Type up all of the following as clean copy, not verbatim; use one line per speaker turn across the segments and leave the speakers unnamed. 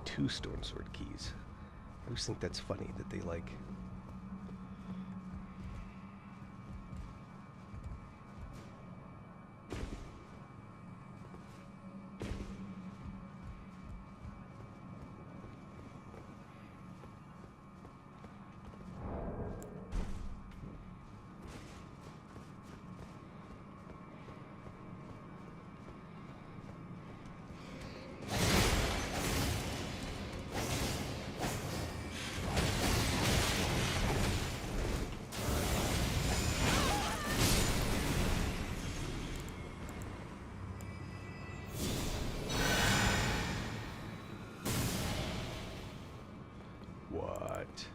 Two stone sword keys. I always think that's funny that they like... What?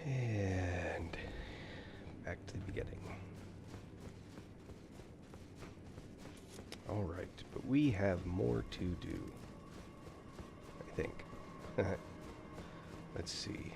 And back to the beginning. Alright, but we have more to do, I think. Let's see.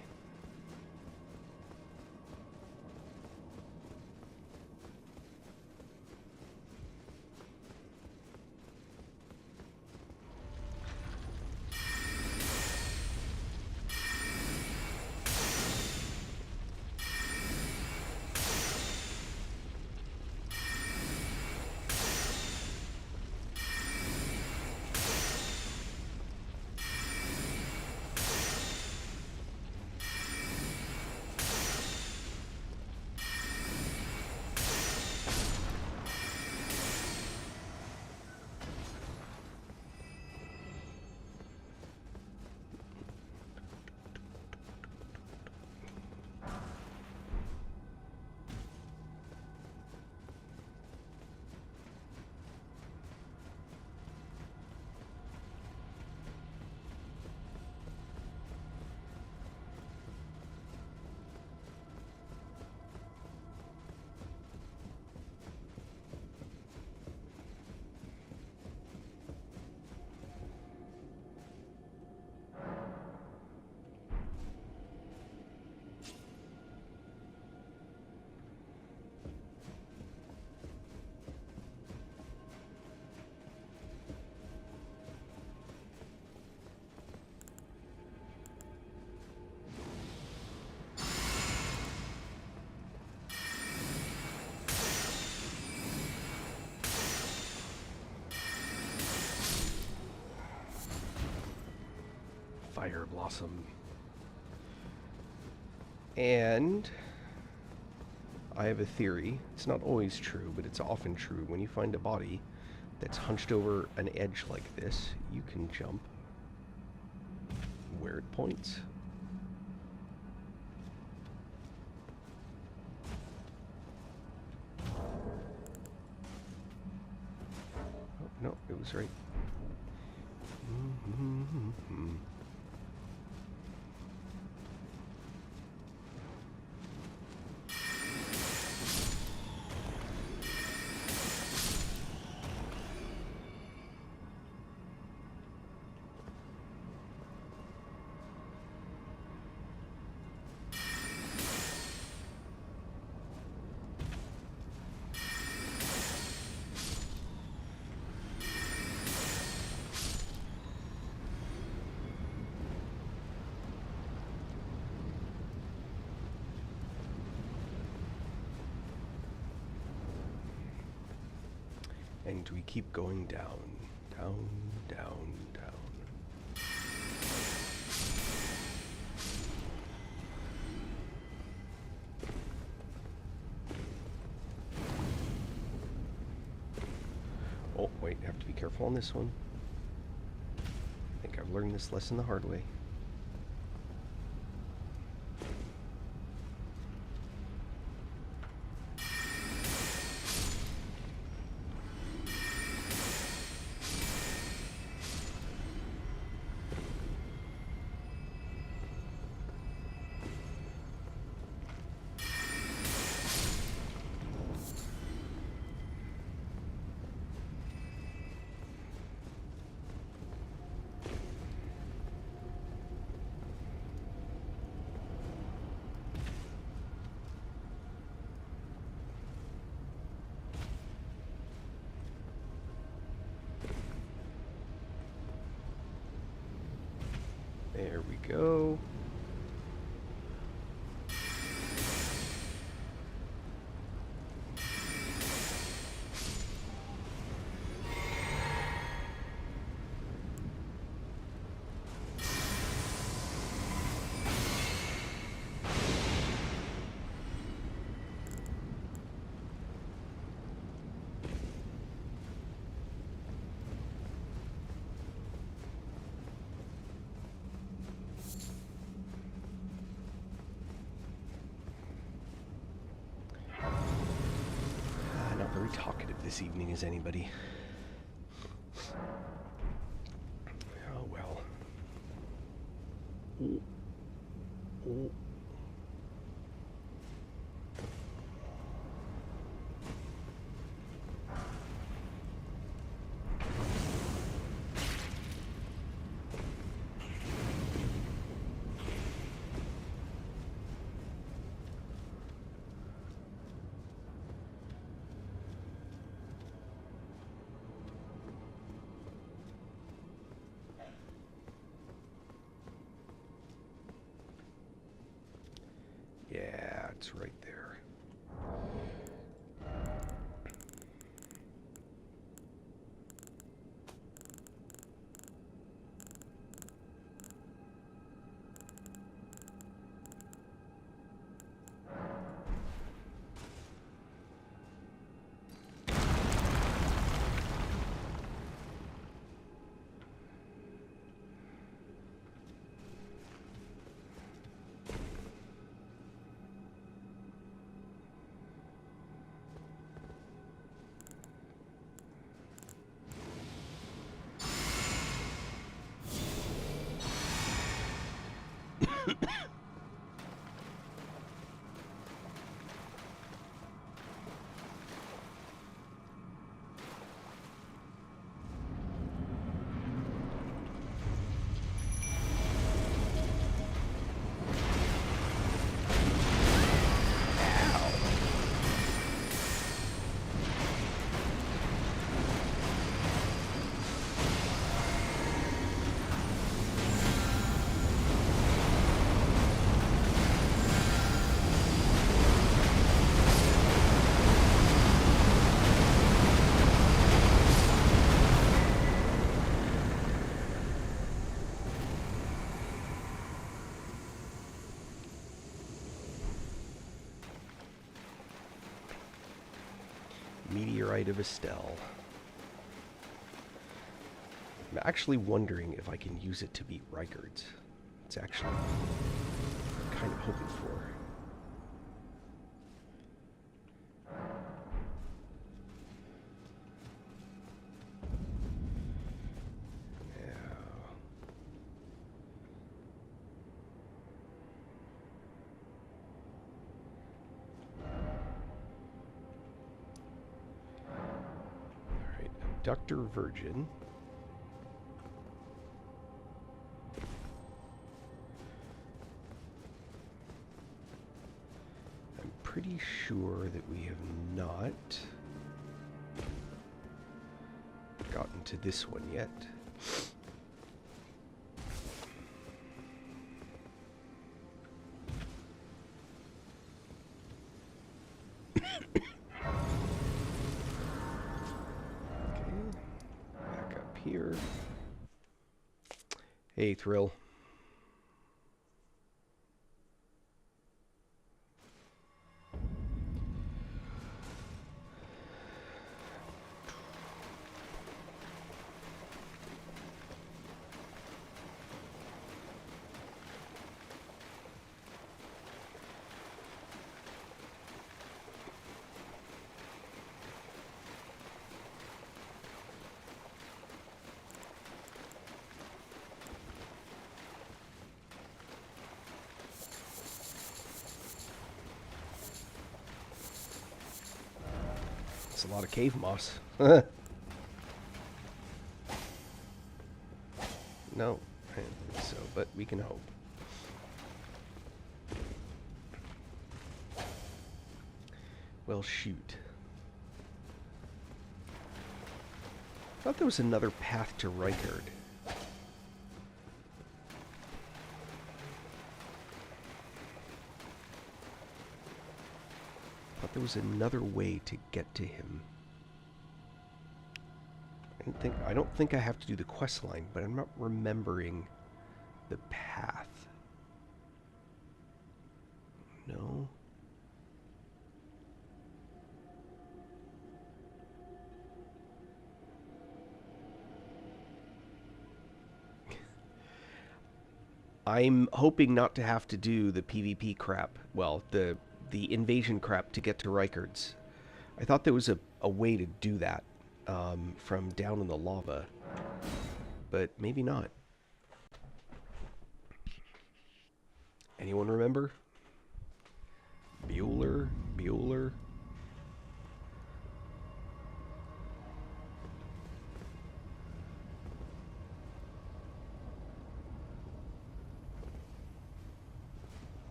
fire blossom. And I have a theory. It's not always true, but it's often true. When you find a body that's hunched over an edge like this, you can jump where it points. Oh, no, it was right. And we keep going down, down, down, down. Oh, wait, I have to be careful on this one. I think I've learned this lesson the hard way. There we go. Not very talkative this evening, is anybody? Oh well. Ooh. Ooh. Yeah, it's right there. Meteorite of Estelle. I'm actually wondering if I can use it to beat Reichard's. It's actually what I'm kind of hoping for. Abductor Virgin. I'm pretty sure that we have not gotten to this one yet. Here. Hey, Thrill. A lot of cave moss. No, I don't think so, but we can hope. Well, shoot. I thought there was another path to Reichard. There was another way to get to him. I don't think I have to do the quest line, but I'm not remembering the path. No. I'm hoping not to have to do the PvP crap. Well, the invasion crap to get to Reichard's. I thought there was a way to do that from down in the lava, but maybe not. Anyone remember? Bueller?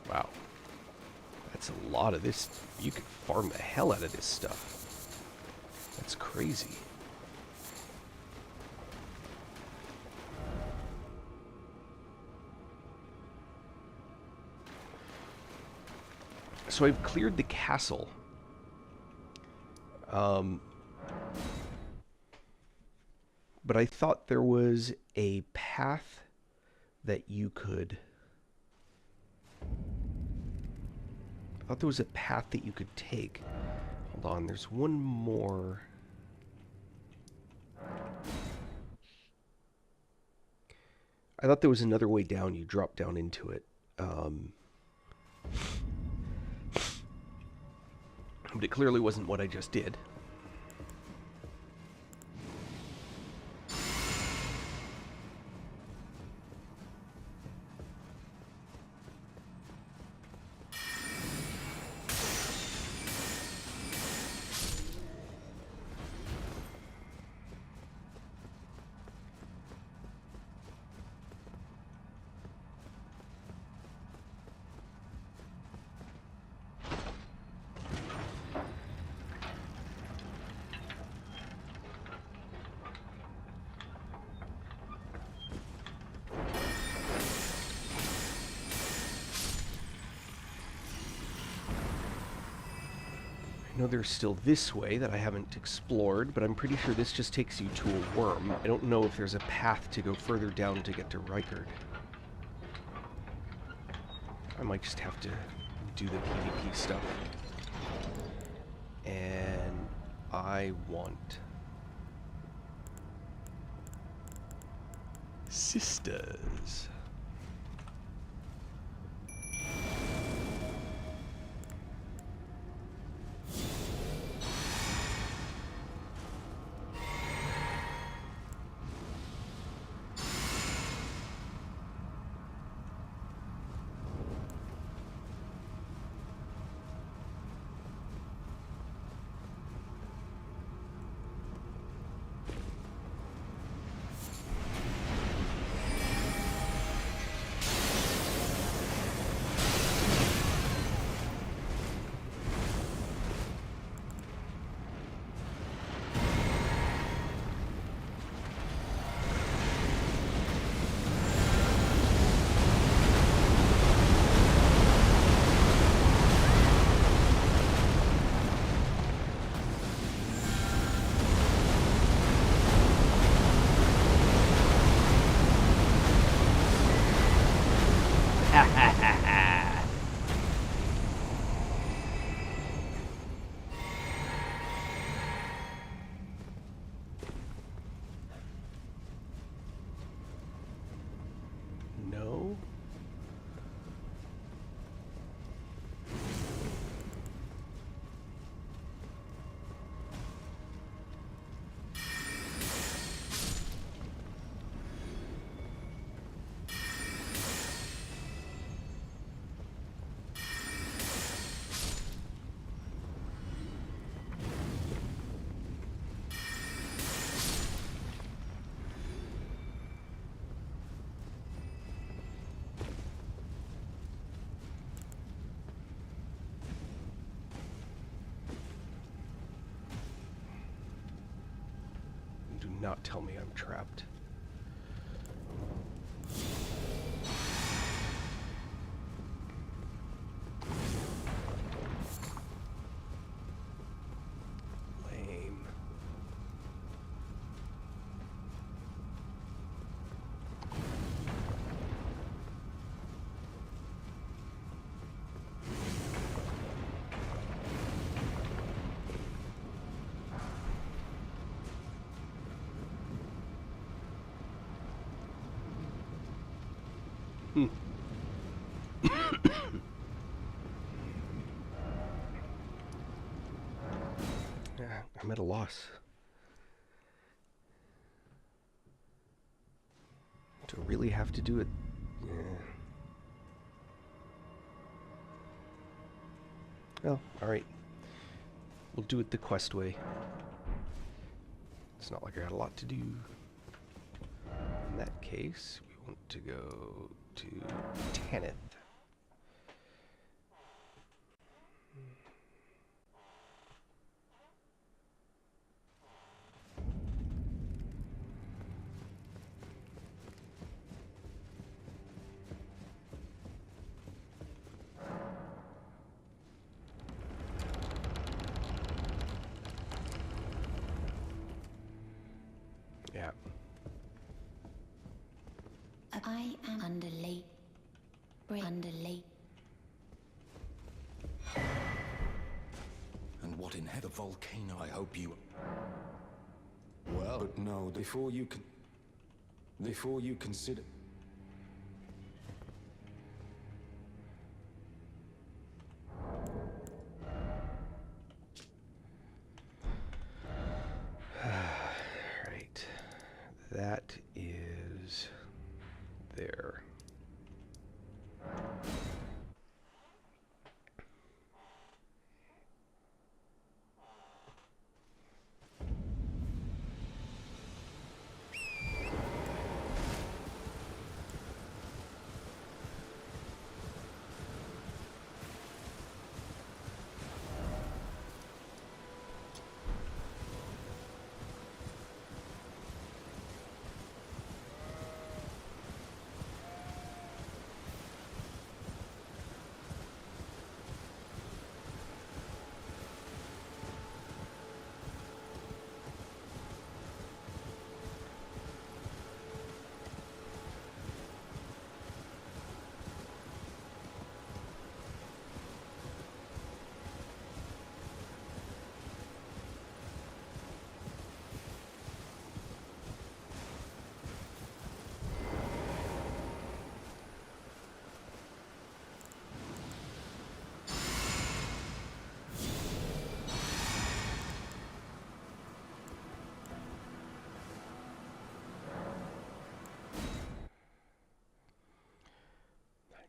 Wow. That's a lot of this. You could farm the hell out of this stuff. That's crazy. So I've cleared the castle. But I thought there was a path that you could... I thought there was a path that you could take. Hold on, there's one more. I thought there was another way down. You drop down into it. But it clearly wasn't what I just did. I know there's still this way that I haven't explored, but I'm pretty sure this just takes you to a worm. I don't know if there's a path to go further down to get to Rykard. I might just have to do the PvP stuff. And I want sisters. No. Do not tell me I'm trapped. Lame. Yeah, I'm at a loss. Do I really have to do it? Yeah. Well, alright. We'll do it the quest way. It's not like I got a lot to do. In that case, we want to go to Tanith. Yeah.
I am under late. Under late.
And what in the volcano? I hope you... Well, but no, before you consider...
that is there.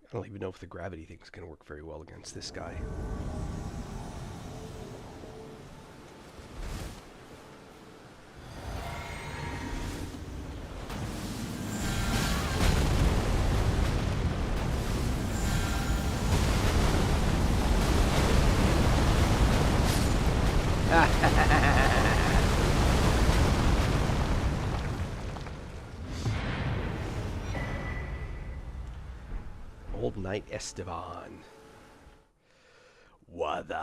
I don't even know if the gravity thing is going to work very well against this guy. Old Knight Esteban. Wada.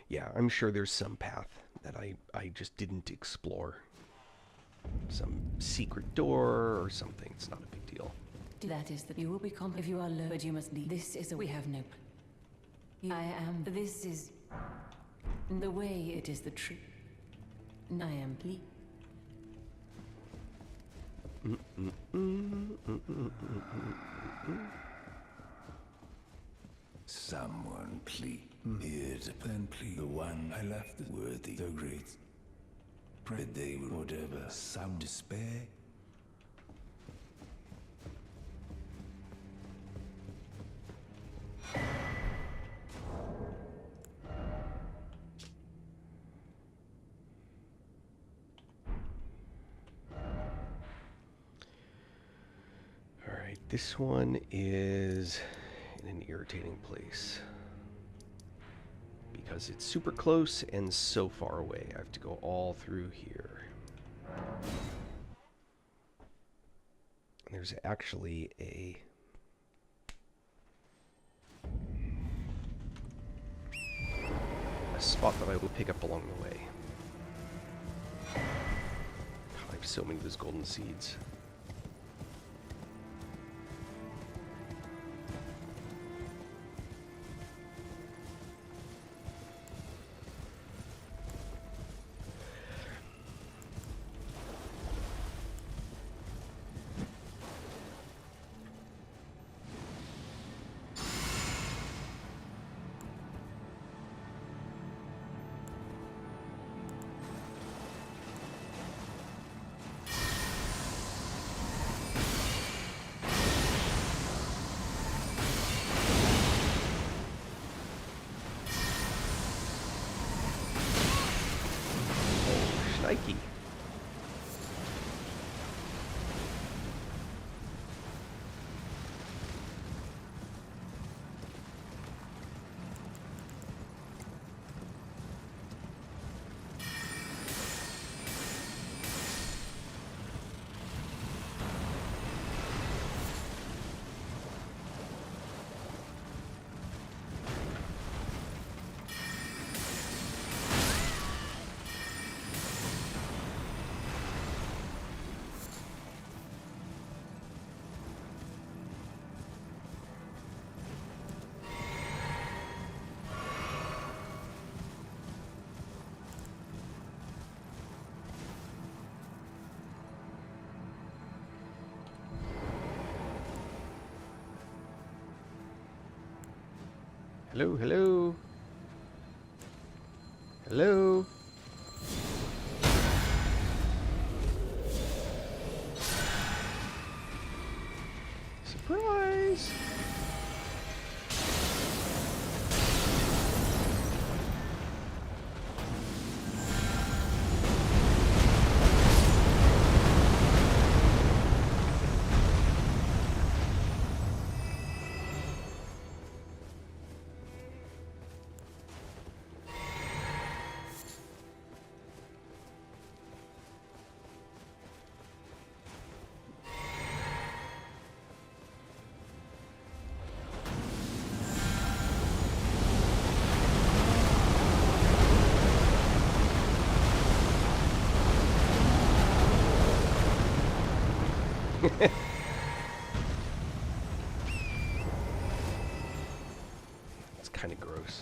Yeah, I'm sure there's some path that I just didn't explore. Some secret door or something. It's not a big deal.
That is that you will become if you are low, but you must leave. This is a we have no. I am. This is the way. It is the truth. I am.
Someone please. Here's a pen, please. The one I left is worthy, the great. Pray they will whatever some despair.
Alright, this one is in an irritating place. Because it's super close and so far away. I have to go all through here. There's actually a spot that I will pick up along the way. I have so many of those golden seeds. Hello, hello. Hello. Surprise! It's kind of gross.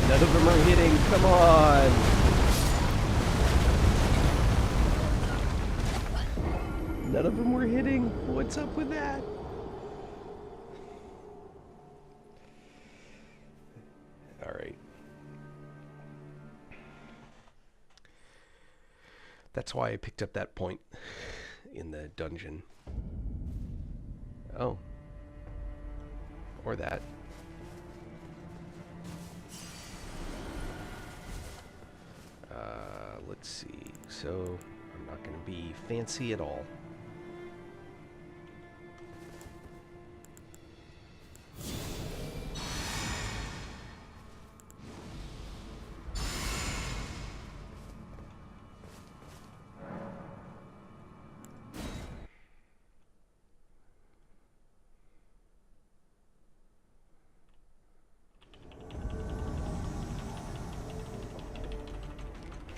None of them are hitting. Come on. None of them were hitting. What's up with that? All right. That's why I picked up that point in the dungeon. Oh. Or that. Let's see. So, I'm not going to be fancy at all.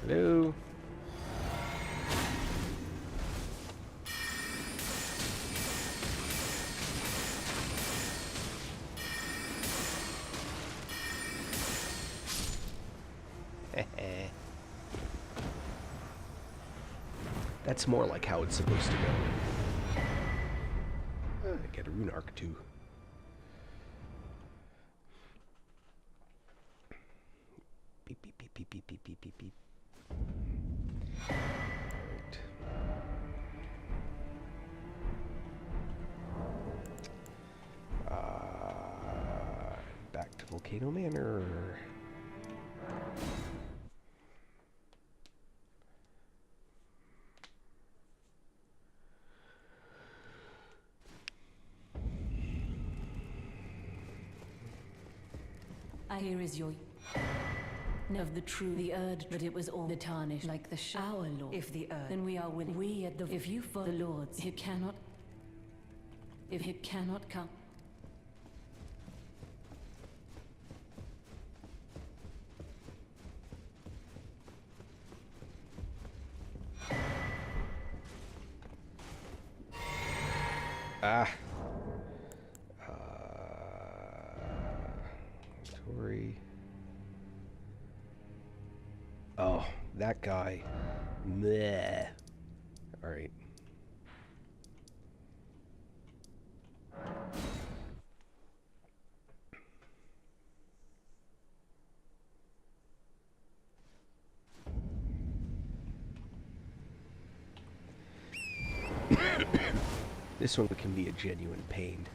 Hello? That's more like how it's supposed to go. I get a rune arc too. Beep, beep, beep, beep, beep, beep, beep, beep, beep. Right. Volcano Manor.
Here is your... Of the true, the urge, but it was all the tarnish, like the shower lord. If the urge, then we are willing. We at the... If you follow the lords, you cannot... If you cannot come...
Ah. Tori. Oh, that guy. Meh. All right. This one can be a genuine pain.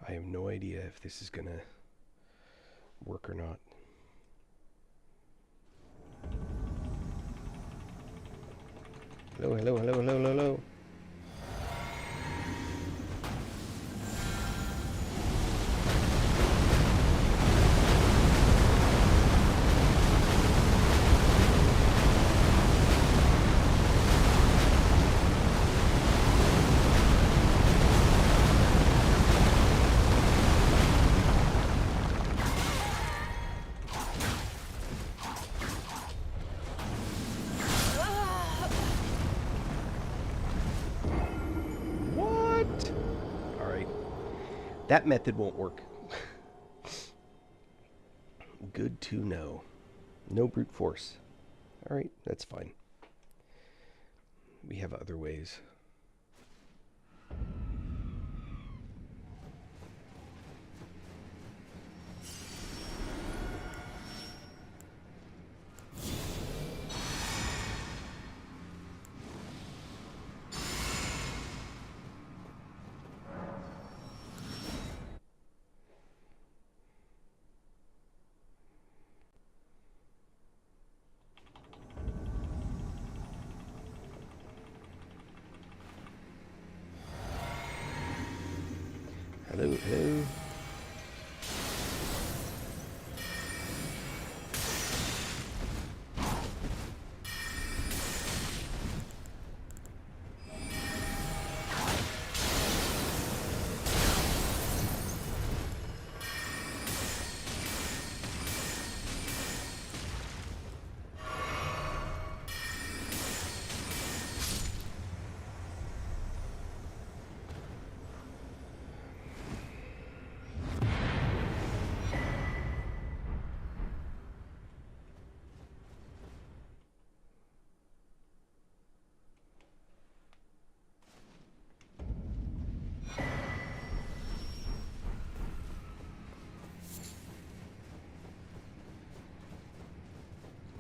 I have no idea if this is gonna work or not. Hello, hello, hello, hello, hello, hello. That method won't work. Good to know. No brute force. Alright, that's fine. We have other ways. Hello, hello.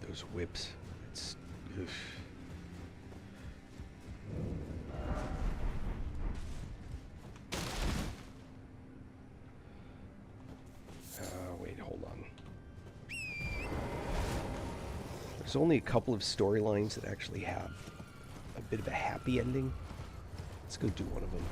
Those whips. It's... Oof. There's only a couple of storylines that actually have a bit of a happy ending. Let's go do one of them.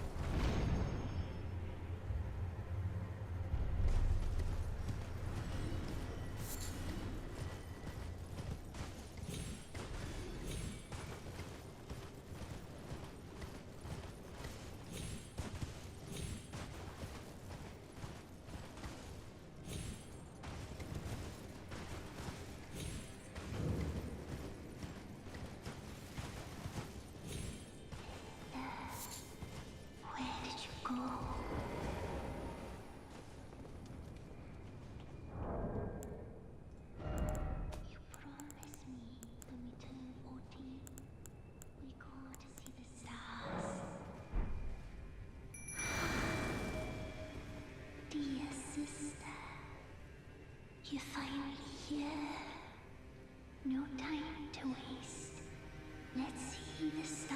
Where did you go? You promised me when we turn 14, we go to see the stars. Dear sister, you're finally here. No time to waste. Let's see the stars.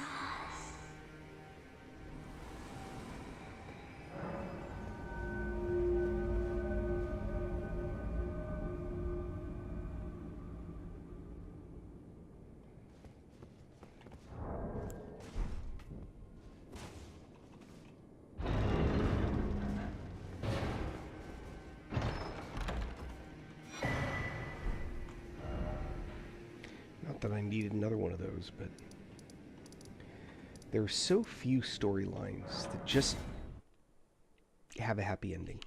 Not that I needed another one of those, but there are so few storylines that just have a happy ending.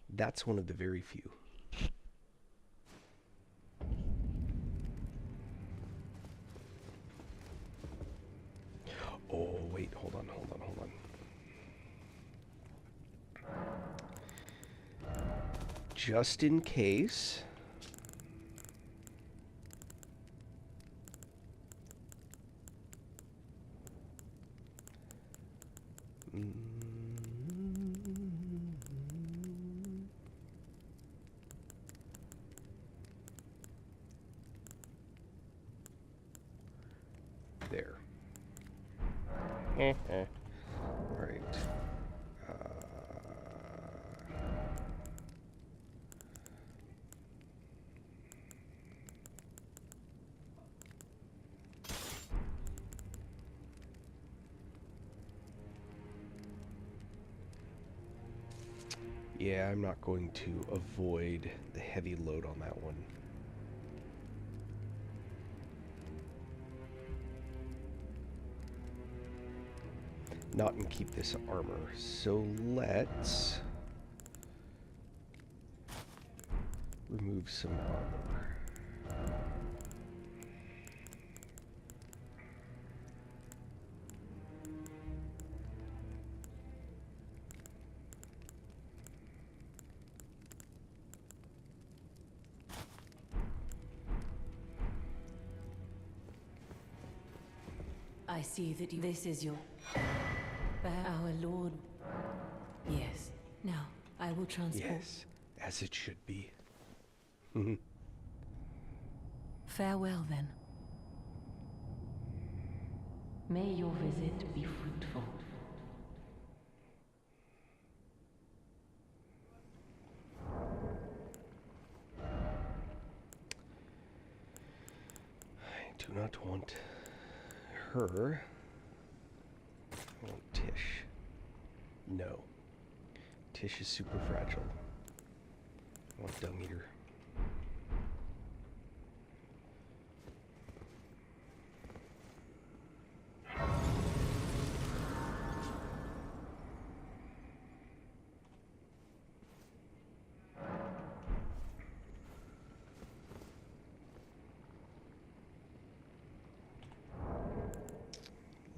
That's one of the very few. Oh, wait, hold on. Just in case. There. All right. Yeah, I'm not going to avoid the heavy load on that one. Not and keep this armor. So let's remove some armor.
I see that this is your... Our Lord. Yes. Now, I will transport...
Yes, as it should be.
Farewell, then. May your visit be fruitful.
I do not want her. I want Tish. No. Tish is super fragile. I want Dung Eater.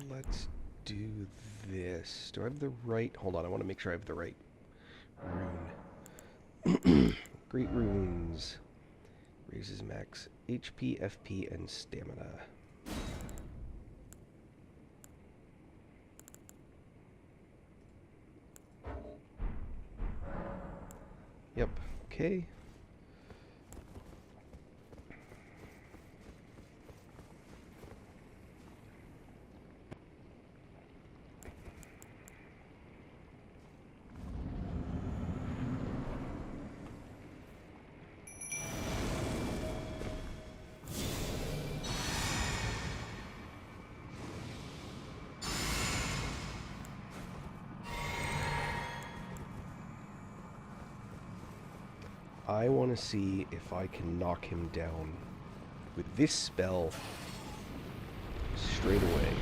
Let's do this. Do I have the right... Hold on, I want to make sure I have the right rune. Great runes. Raises max HP, FP, and stamina. Yep, okay. I want to see if I can knock him down with this spell straight away.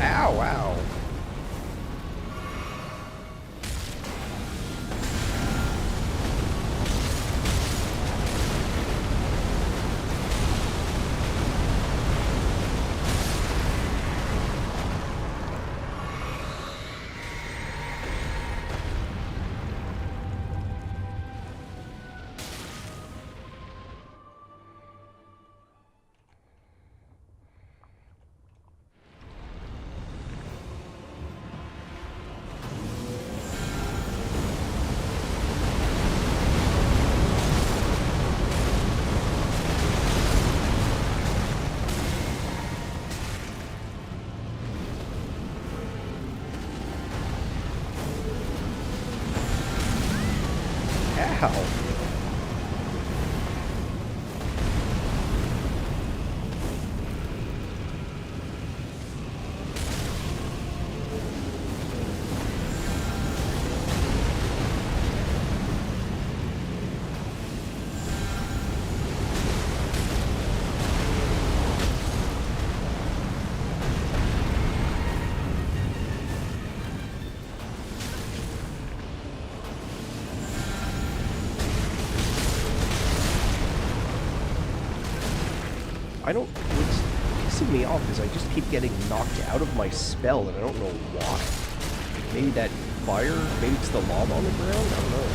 Ow, ow. Ow. I don't... What's pissing me off is I just keep getting knocked out of my spell, and I don't know why. Maybe that fire, maybe it's the lava on the ground? I don't know.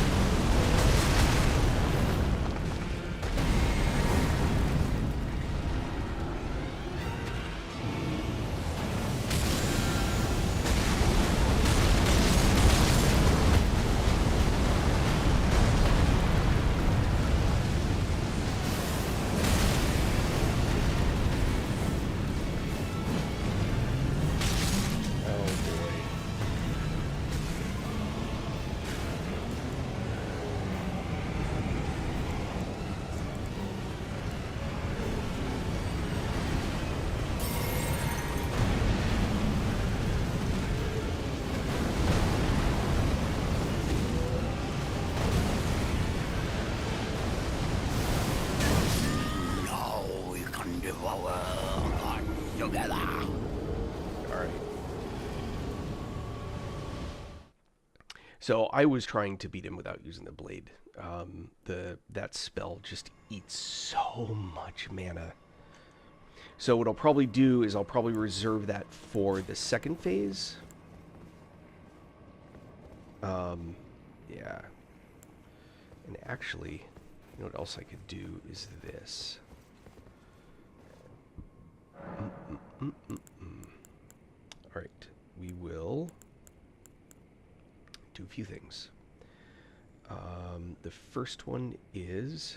So I was trying to beat him without using the blade. That spell just eats so much mana. So what I'll probably do is I'll probably reserve that for the second phase. Yeah. And actually, you know what else I could do is this. Alright, we will do a few things. The first one is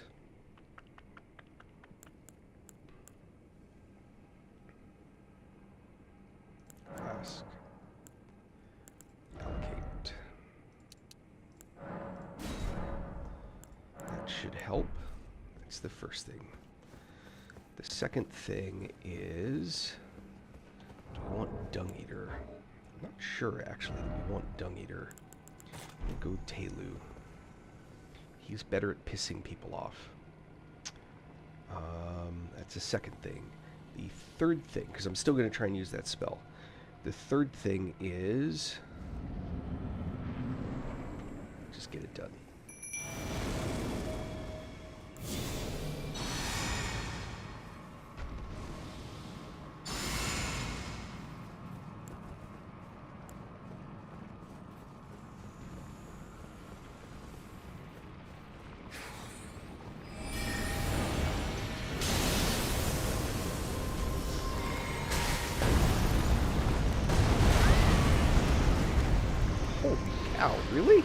ask, allocate. That should help. That's the first thing. The second thing is, do we want Dung Eater? I'm not sure actually that we want Dung Eater. We'll go Telu. He's better at pissing people off. That's the second thing. The third thing, because I'm still going to try and use that spell. The third thing is just get it done. Ow, really?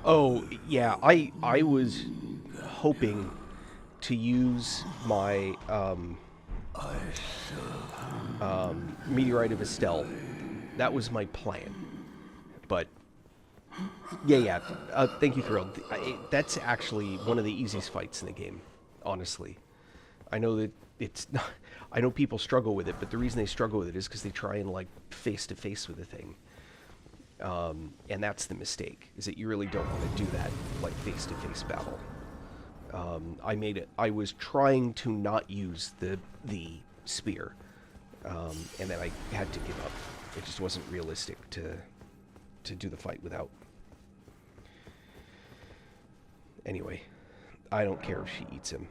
Oh, yeah, I was hoping to use my Meteorite of Estelle. That was my plan. But yeah. Thank you, Thrill. That's actually one of the easiest fights in the game, honestly. I know that it's not, I know people struggle with it, but the reason they struggle with it is because they try and like face to face with the thing. And that's the mistake, is that you really don't want to do that, like face to face battle. I made it. I was trying to not use the spear, and then I had to give up. It just wasn't realistic to do the fight without. Anyway, I don't care if she eats him.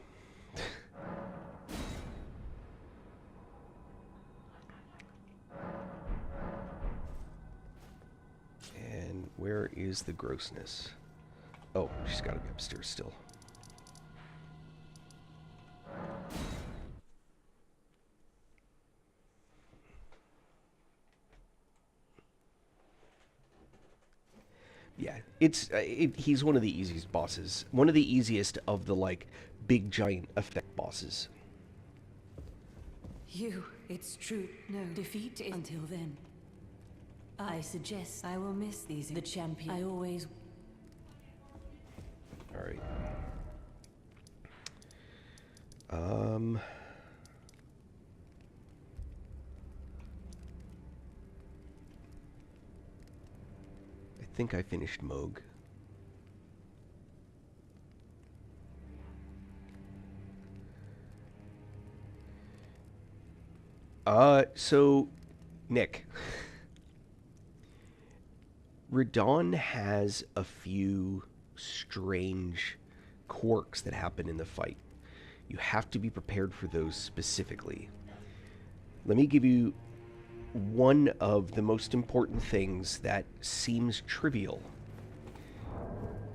And where is the grossness? Oh, she's got to be upstairs still. Yeah, he's one of the easiest bosses. One of the easiest of the, like, big giant effect bosses.
It's true. No defeat until then. I suggest I will miss these. The champion. I always.
All right. I think I finished Moog. So, Nick. Radon has a few strange quirks that happen in the fight. You have to be prepared for those specifically. Let me give you one of the most important things that seems trivial.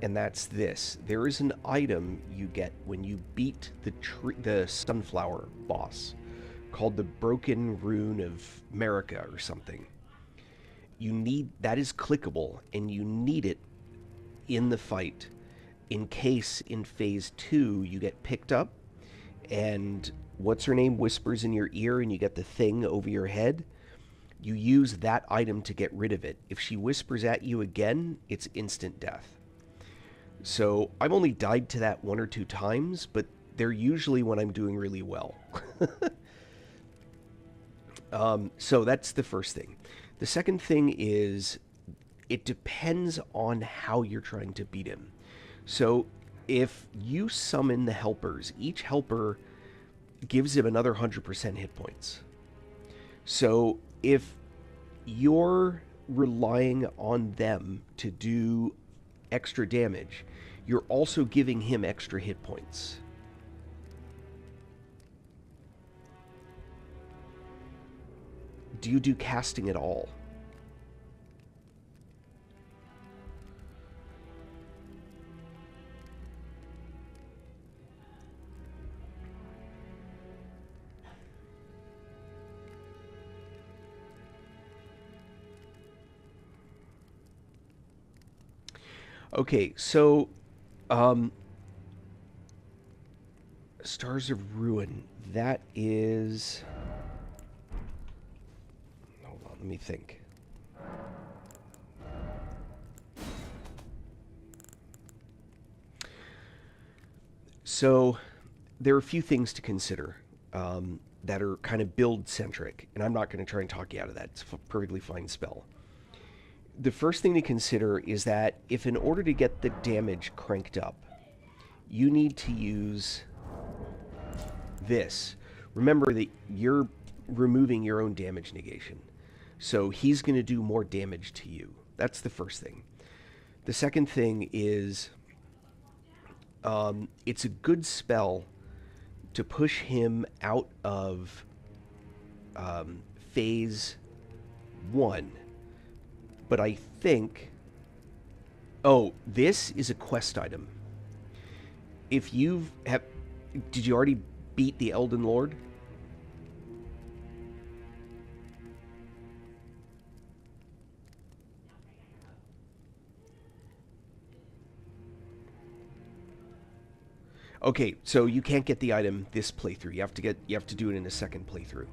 And that's this. There is an item you get when you beat the sunflower boss called the Broken Rune of America or something. That is clickable, and you need it in the fight in case in phase 2 you get picked up and what's her name whispers in your ear and you get the thing over your head. You use that item to get rid of it. If she whispers at you again, it's instant death. So I've only died to that 1 or 2 times, but they're usually when I'm doing really well. So that's the first thing. The second thing is it depends on how you're trying to beat him. So if you summon the helpers, each helper gives him another 100% hit points. So if you're relying on them to do extra damage, you're also giving him extra hit points. Do you do casting at all? Okay, so Stars of Ruin, that is... Hold on, let me think. So there are a few things to consider that are kind of build-centric, and I'm not going to try and talk you out of that. It's a perfectly fine spell. The first thing to consider is that if in order to get the damage cranked up, you need to use this. Remember that you're removing your own damage negation. So he's going to do more damage to you. That's the first thing. The second thing is it's a good spell to push him out of phase 1. But I think... Oh, this is a quest item. If you've... Did you already beat the Elden Lord? Okay, so you can't get the item this playthrough. You have to do it in a second playthrough.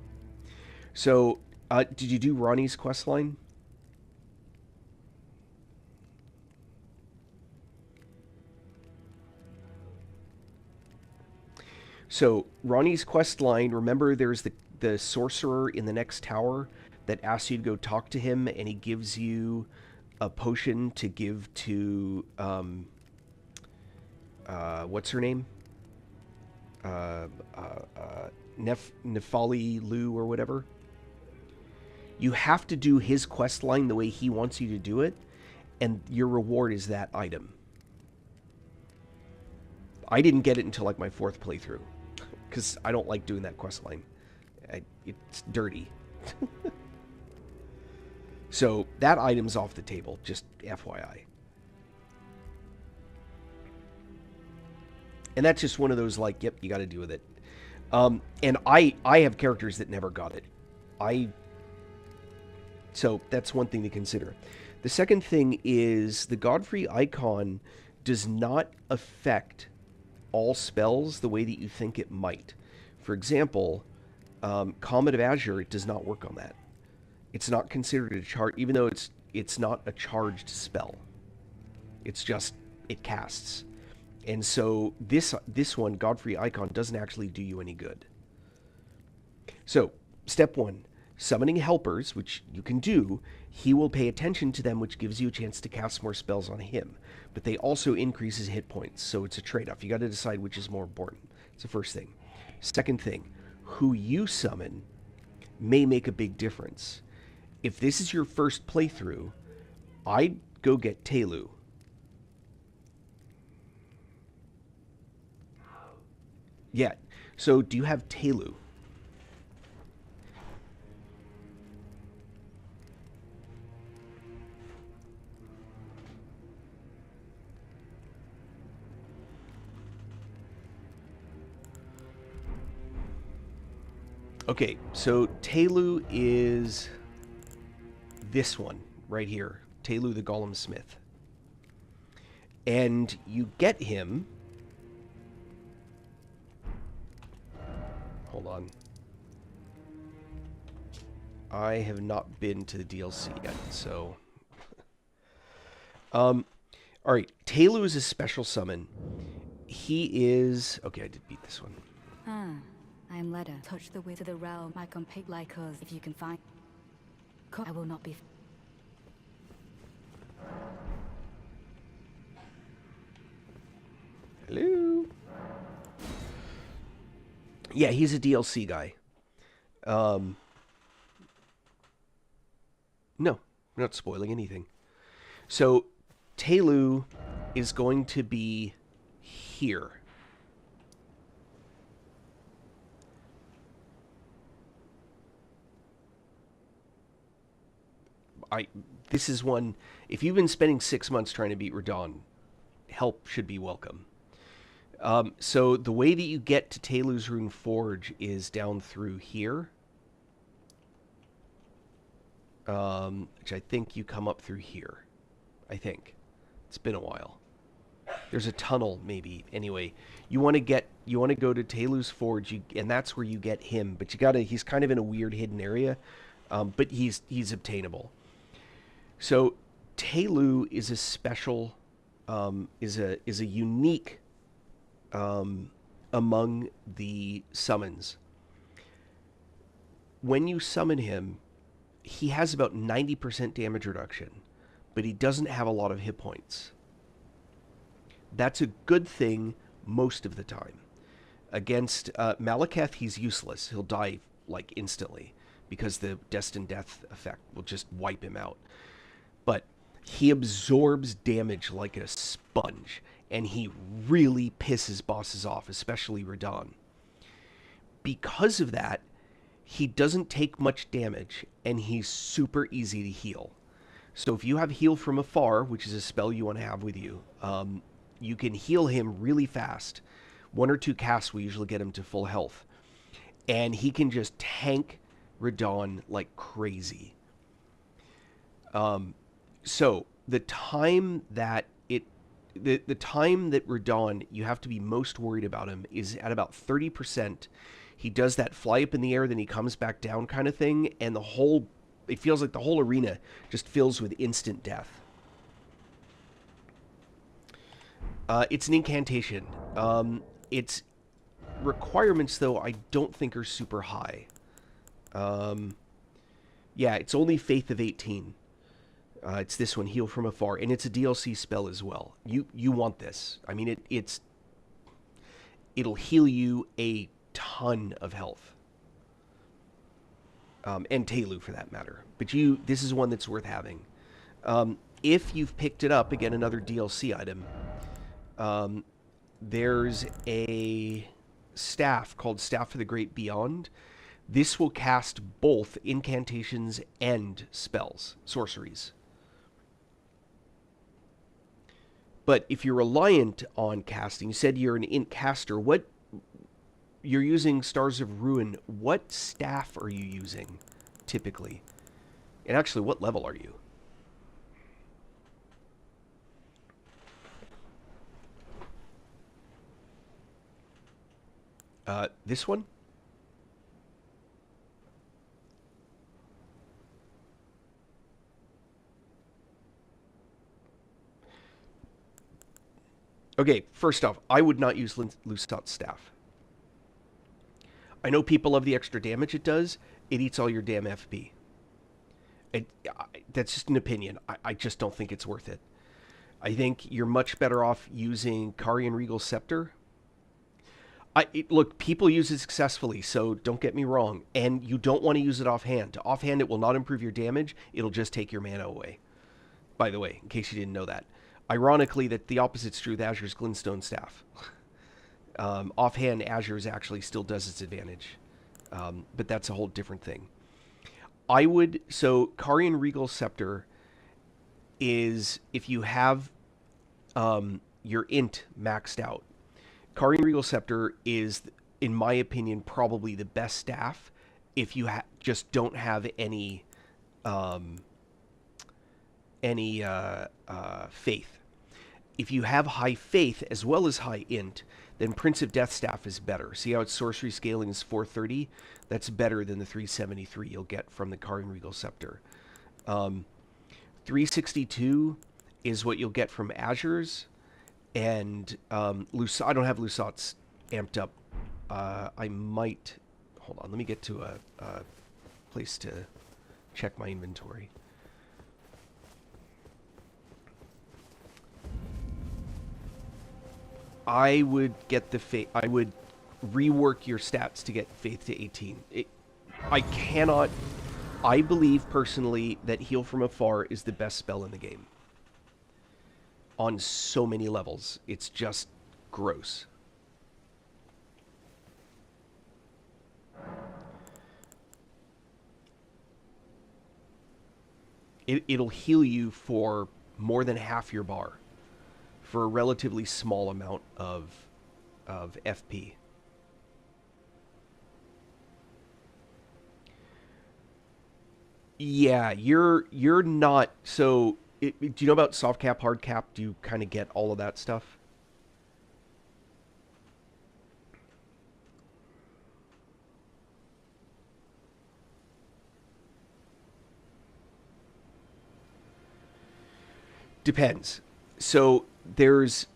So, did you do Ronnie's quest line? So, Ronnie's quest line, remember there's the sorcerer in the next tower that asks you to go talk to him, and he gives you a potion to give to, what's her name? Nefali Lu or whatever. You have to do his quest line the way he wants you to do it, and your reward is that item. I didn't get it until like my 4th playthrough, because I don't like doing that quest line. It's dirty. So that item's off the table, just FYI. And that's just one of those, like, yep, you got to deal with it. And I have characters that never got it. So that's one thing to consider. The second thing is the Godfrey icon does not affect all spells the way that you think it might. For example, Comet of Azure, it does not work on that. It's not considered a charge, even though it's not a charged spell. It's just, it casts. And so this one, Godfrey icon, doesn't actually do you any good. So, step 1, summoning helpers, which you can do. He will pay attention to them, which gives you a chance to cast more spells on him. But they also increase his hit points, so it's a trade-off. You got to decide which is more important. It's the first thing. Second thing, who you summon may make a big difference. If this is your first playthrough, I'd go get Telu. Yeah. So, do you have Telu? Okay, so Telu is this one right here. Telu the Golem Smith. And you get him... Hold on. I have not been to the DLC yet, so... Alright, Telu is a special summon. He is... Okay, I did beat this one.
I'm Leda. Touch the way to the realm. I can pick like us if you can find. I will not be.
Hello. Yeah, he's a DLC guy. No, we're not spoiling anything. So, Telu is going to be here. This is one, if you've been spending 6 months trying to beat Radahn, help should be welcome. So the way that you get to Telu's Rune Forge is down through here. Which I think you come up through here. I think. It's been a while. There's a tunnel, maybe. Anyway, you want to go to Telu's Forge, and that's where you get him. But he's kind of in a weird hidden area, but he's obtainable. So Telu is a special, is a unique among the summons. When you summon him, he has about 90% damage reduction, but he doesn't have a lot of hit points. That's a good thing most of the time. Against Malekith, he's useless. He'll die like instantly because the Destined Death effect will just wipe him out. But he absorbs damage like a sponge, and he really pisses bosses off, especially Radahn. Because of that, he doesn't take much damage, and he's super easy to heal. So if you have Heal from Afar, which is a spell you want to have with you, you can heal him really fast. 1 or 2 casts will usually get him to full health. And he can just tank Radahn like crazy. So the time that the time that Radahn, you have to be most worried about him is at about 30%. He does that fly up in the air, then he comes back down kind of thing, and it feels like the whole arena just fills with instant death. It's an incantation. Its requirements, though, I don't think are super high. Yeah, it's only Faith of 18. It's this one, Heal from Afar, and it's a DLC spell as well. You want this. I mean, it'll heal you a ton of health. And Telu, for that matter. But this is one that's worth having. If you've picked it up, again, another DLC item, there's a staff called Staff of the Great Beyond. This will cast both incantations and spells, sorceries. But if you're reliant on casting, you said you're an int caster, you're using Stars of Ruin, what staff are you using, typically? And actually, what level are you? This one? Okay, first off, I would not use Lusat's staff. I know people love the extra damage it does. It eats all your damn FP. That's just an opinion. I just don't think it's worth it. I think you're much better off using Carian Regal Scepter. Look, people use it successfully, so don't get me wrong. And you don't want to use it offhand. Offhand, it will not improve your damage. It'll just take your mana away. By the way, in case you didn't know that. Ironically, that the opposite's true with Azure's Glintstone Staff. Offhand, Azure's actually still does its advantage. But that's a whole different thing. So Carian Regal Scepter is, if you have your int maxed out, Carian Regal Scepter is, in my opinion, probably the best staff if you just don't have any faith. If you have high faith as well as high int, then Prince of Death Staff is better. See how its sorcery scaling is 430? That's better than the 373 you'll get from the Carian Regal Scepter. 362 is what you'll get from Azure's. And I don't have Lusat's amped up. I might... Hold on, let me get to a place to check my inventory. I would get the faith. I would rework your stats to get faith to 18. I believe personally that Heal from Afar is the best spell in the game. On so many levels. It's just gross. It'll heal you for more than half your bar for a relatively small amount of FP. Yeah, you're not... So, do you know about soft cap, hard cap? Do you kind of get all of that stuff? Depends. So, there's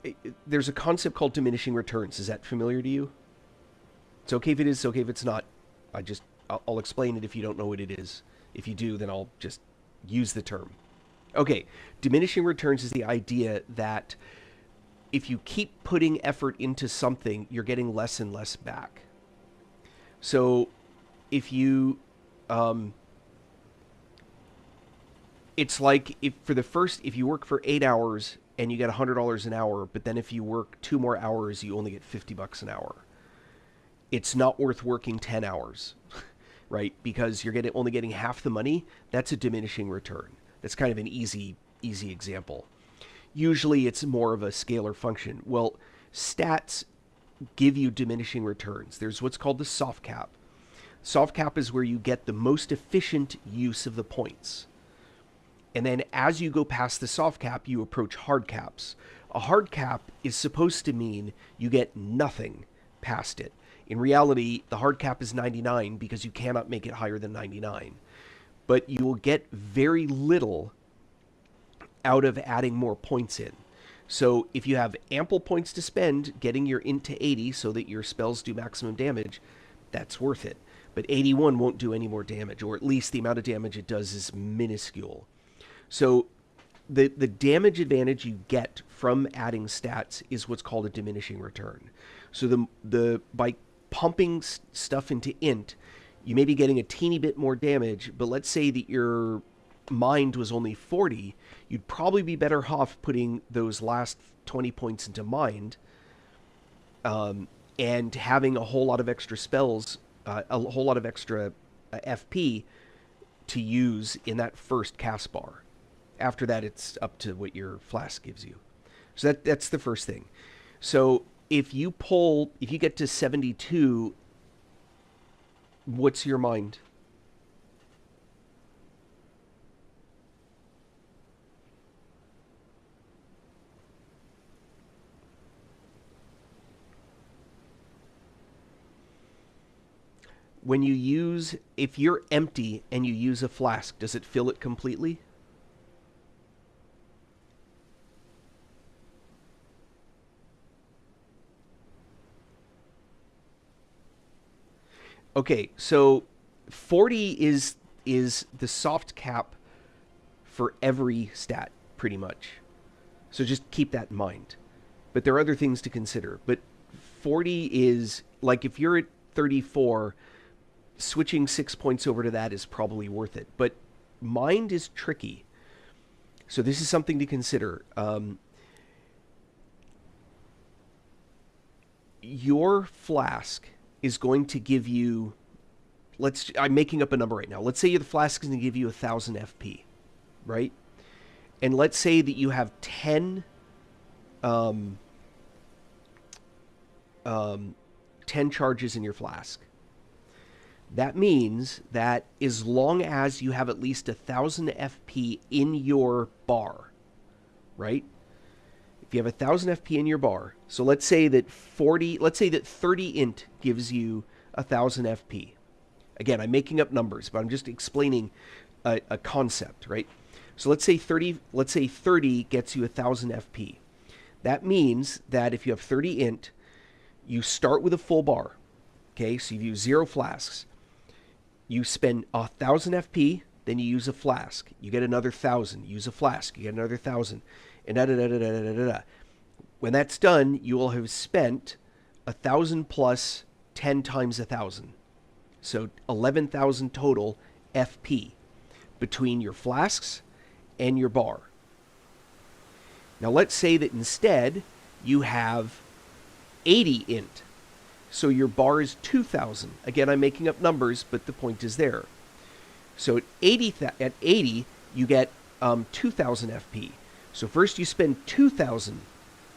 a concept called diminishing returns. Is that familiar to you? It's okay if it is, it's okay if it's not. I'll explain it if you don't know what it is. If you do, then I'll just use the term. Okay, diminishing returns is the idea that if you keep putting effort into something, you're getting less and less back. So if you... it's like if you work for 8 hours and you get $100 an hour, but then if you work 2 more hours, you only get $50 an hour. It's not worth working 10 hours, right? Because you're only getting half the money. That's a diminishing return. That's kind of an easy example. Usually it's more of a scalar function. Well, stats give you diminishing returns. There's what's called the soft cap. Soft cap is where you get the most efficient use of the points. And then as you go past the soft cap, you approach hard caps. A hard cap is supposed to mean you get nothing past it. In reality, the hard cap is 99 because you cannot make it higher than 99. But you will get very little out of adding more points in. So if you have ample points to spend, getting your int to 80 so that your spells do maximum damage, that's worth it. But 81 won't do any more damage, or at least the amount of damage it does is minuscule. So the damage advantage you get from adding stats is what's called a diminishing return. So by pumping stuff into int, you may be getting a teeny bit more damage, but let's say that your mind was only 40, you'd probably be better off putting those last 20 points into mind and having a whole lot of extra spells, a whole lot of extra FP to use in that first cast bar. After that, it's up to what your flask gives you. So that's the first thing. So if you get to 72, what's your mind? when you use, if you're empty and you use a flask, does it fill it completely? Okay, so 40 is the soft cap for every stat, pretty much. So just keep that in mind. But there are other things to consider. But 40 is, like, if you're at 34, switching 6 points over to that is probably worth it. But mind is tricky. So this is something to consider. Your flask is going to give you, I'm making up a number right now. Let's say the flask is going to give you 1,000 FP, right? And let's say that you have 10 charges in your flask. That means that as long as you have at least 1,000 FP in your bar, right? If you have 1,000 FP in your bar, so let's say that 30 int gives you 1,000 FP. Again, I'm making up numbers, but I'm just explaining a concept, right? So let's say 30 gets you 1,000 FP. That means that if you have 30 int, you start with a full bar. Okay, so you use 0 flasks. You spend 1,000 FP, then you use a flask. You get another 1,000. Use a flask. You get another 1,000. And da da da da da da da. When that's done, you will have spent 1,000 plus 10 times 1,000. So 11,000 total FP between your flasks and your bar. Now let's say that instead you have 80 int. So your bar is 2,000. Again, I'm making up numbers, but the point is there. So at 80 you get 2,000 FP. So first you spend 2,000,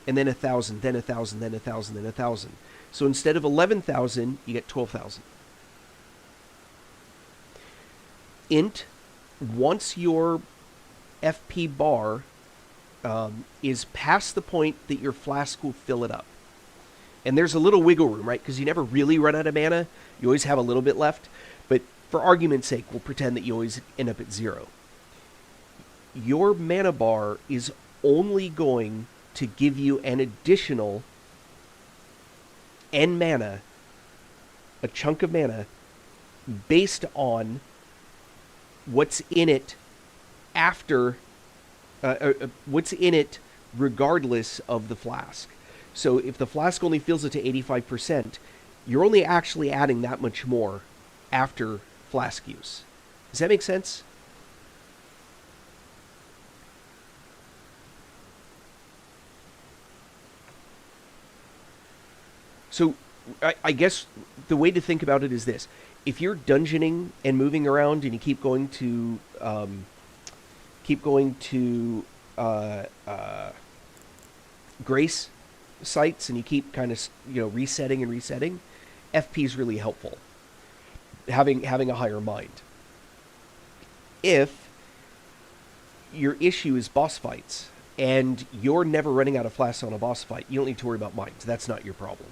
and then 1,000, then 1,000, then 1,000, then 1,000. So instead of 11,000, you get 12,000. Int, once your FP bar is past the point that your flask will fill it up. And there's a little wiggle room, right? Because you never really run out of mana. You always have a little bit left. But for argument's sake, we'll pretend that you always end up at 0. Your mana bar is only going to give you an additional N mana, a chunk of mana, based on what's in it after, what's in it regardless of the flask. So if the flask only fills it to 85%, you're only actually adding that much more after flask use. Does that make sense? So I guess the way to think about it is this. If you're dungeoning and moving around and you keep going to grace sites and you keep kind of resetting and resetting, FP is really helpful. Having a higher mind. If your issue is boss fights and you're never running out of flasks on a boss fight, you don't need to worry about mines. That's not your problem.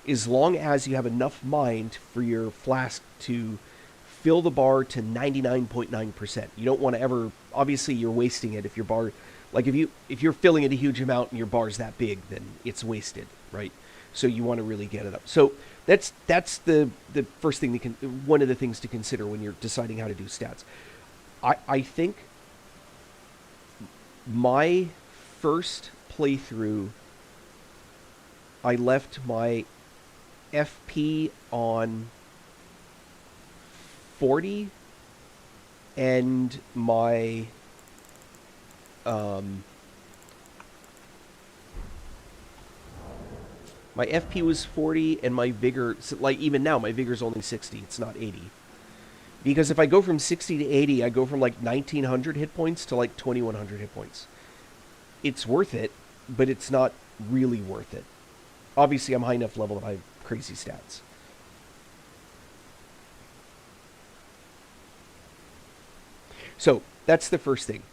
As long as you have enough mind for your flask to fill the bar to 99.9%. You don't want to ever, obviously you're wasting it if your bar, like if you're filling it a huge amount and your bar's that big, then it's wasted, right? So you want to really get it up. So that's the first thing one of the things to consider when you're deciding how to do stats. I think my first playthrough, I left my FP on 40 and my my FP was 40 and my vigor, like even now my vigor's only 60, it's not 80. Because if I go from 60 to 80, I go from like 1900 hit points to like 2100 hit points. It's worth it, but it's not really worth it. Obviously I'm high enough level that I have crazy stats. So that's the first thing.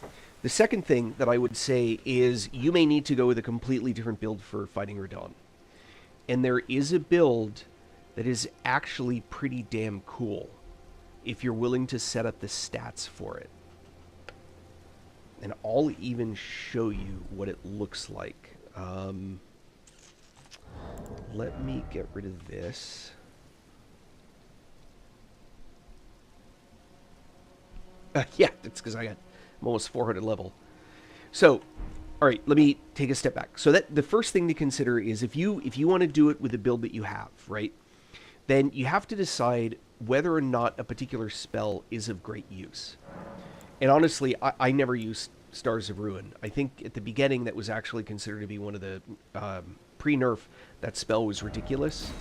The second thing that I would say is you may need to go with a completely different build for fighting Radon. And there is a build that is actually pretty damn cool if you're willing to set up the stats for it. And I'll even show you what it looks like. Let me get rid of this. Yeah, that's because I'm almost 400 level. So, all right, let me take a step back. So that the first thing to consider is if you want to do it with the build that you have, right? Then you have to decide whether or not a particular spell is of great use. And honestly, I never used Stars of Ruin. I think at the beginning that was actually considered to be one of the pre-nerf. That spell was ridiculous,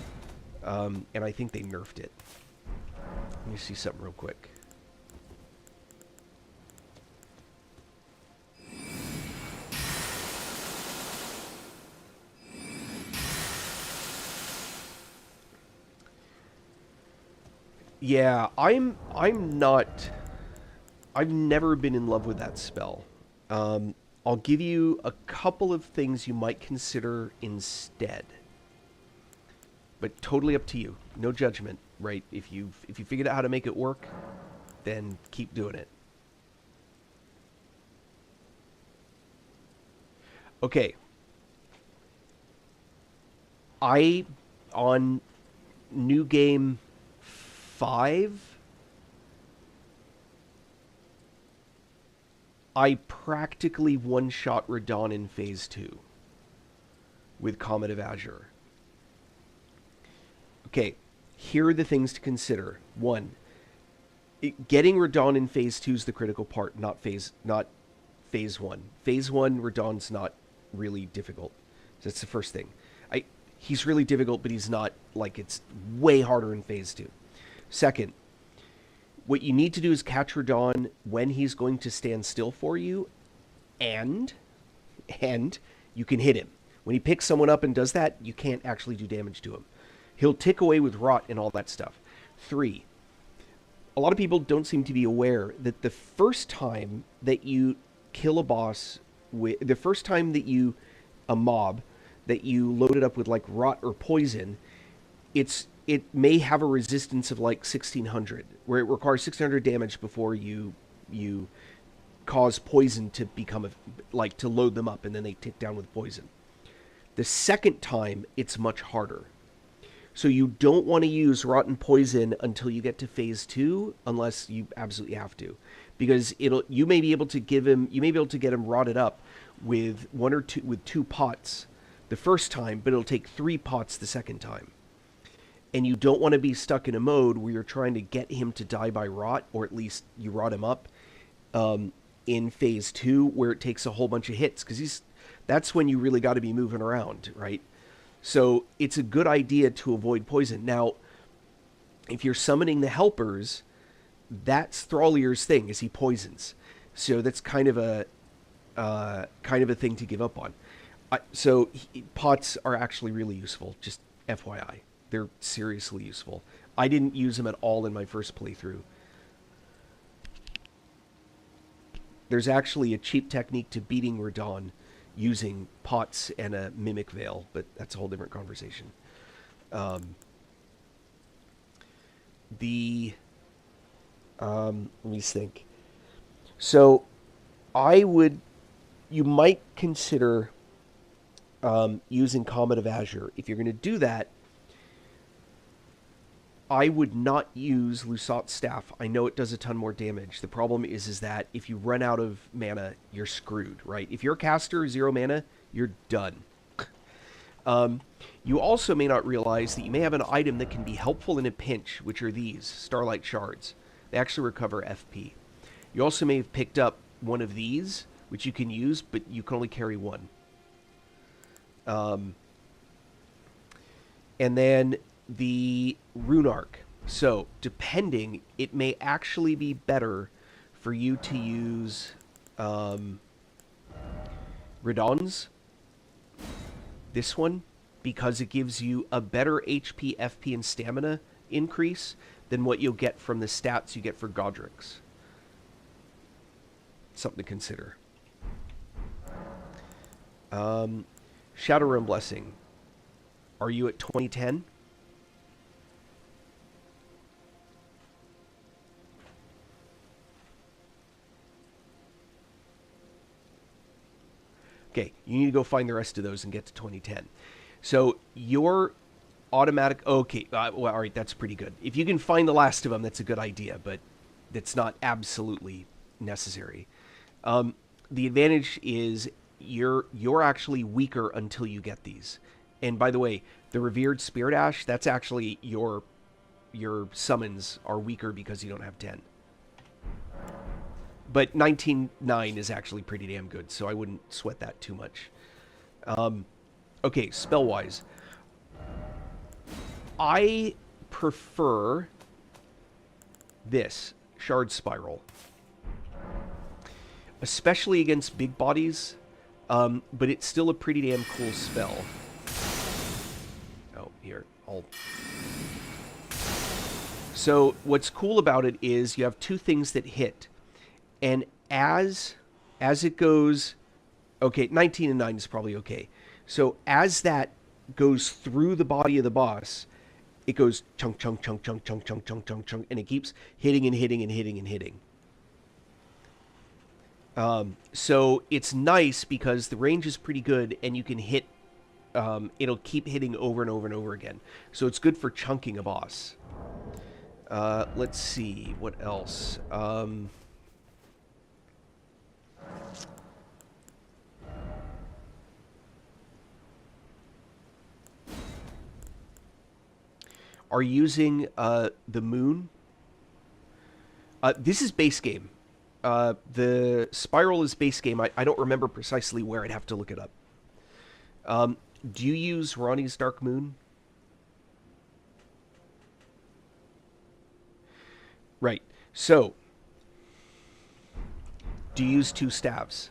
and I think they nerfed it. Let me see something real quick. Yeah, I'm not. I've never been in love with that spell. I'll give you a couple of things you might consider instead, but totally up to you. No judgment, right? If you figured out how to make it work, then keep doing it. Okay. On New Game 5, I practically one-shot Radon in Phase 2 with Comet of Azure. Okay, here are the things to consider. One, getting Radon in Phase 2 is the critical part, not Phase 1. Phase 1, Radon's not really difficult. That's the first thing. He's really difficult, but he's not, like, it's way harder in Phase 2. Second, what you need to do is catch Radon when he's going to stand still for you, and you can hit him. When he picks someone up and does that, you can't actually do damage to him. He'll tick away with rot and all that stuff. 3, a lot of people don't seem to be aware that the first time that you kill a boss, the first time that a mob, that you load it up with like rot or poison, it may have a resistance of like 1600, where it requires 600 damage before you cause poison to become to load them up, and then they tick down with poison. The second time, it's much harder. So you don't want to use rot and poison until you get to Phase 2, unless you absolutely have to, because you may be able to get him rotted up with two pots the first time, but it'll take 3 pots the second time. And you don't want to be stuck in a mode where you're trying to get him to die by rot, or at least you rot him up in Phase 2, where it takes a whole bunch of hits, because that's when you really got to be moving around, right? So it's a good idea to avoid poison. Now, if you're summoning the helpers, that's Thrallier's thing, is he poisons. So that's kind of a thing to give up on. Pots are actually really useful, just FYI. They're seriously useful. I didn't use them at all in my first playthrough. There's actually a cheap technique to beating Radon using pots and a mimic veil, but that's a whole different conversation. Let me think. So you might consider using Comet of Azure. If you're going to do that, I would not use Lusat's Staff. I know it does a ton more damage. The problem is that if you run out of mana, you're screwed, right? If you're a caster, 0 mana, you're done. You also may not realize that you may have an item that can be helpful in a pinch, which are these, Starlight Shards. They actually recover FP. You also may have picked up one of these, which you can use, but you can only carry one. And then the Rune Arc. So, depending, it may actually be better for you to use Radon's, this one, because it gives you a better HP, FP, and stamina increase than what you'll get from the stats you get for Godric's. Something to consider. Shadowrun Blessing. Are you at 2010? Okay, you need to go find the rest of those and get to 2010. So your automatic... Okay, well, all right, that's pretty good. If you can find the last of them, that's a good idea, but that's not absolutely necessary. The advantage is you're actually weaker until you get these. And by the way, the Revered Spirit Ash, that's actually your summons are weaker because you don't have 10. But 19.9 is actually pretty damn good, so I wouldn't sweat that too much. Okay, spell-wise. I prefer this, Shard Spiral. Especially against big bodies, but it's still a pretty damn cool spell. Oh, here, So what's cool about it is you have two things that hit. And as it goes... Okay, 19 and 9 is probably okay. So as that goes through the body of the boss, it goes chunk, chunk, chunk, chunk, chunk, chunk, chunk, chunk, chunk, and it keeps hitting and hitting and hitting and hitting. So it's nice because the range is pretty good and you can hit... it'll keep hitting over and over and over again. So it's good for chunking a boss. Let's see, what else? Are using the moon. This is base game. The Spiral is base game. I don't remember precisely where. I'd have to look it up. Do you use Ronnie's Dark Moon? Right. So, do you use 2 staves?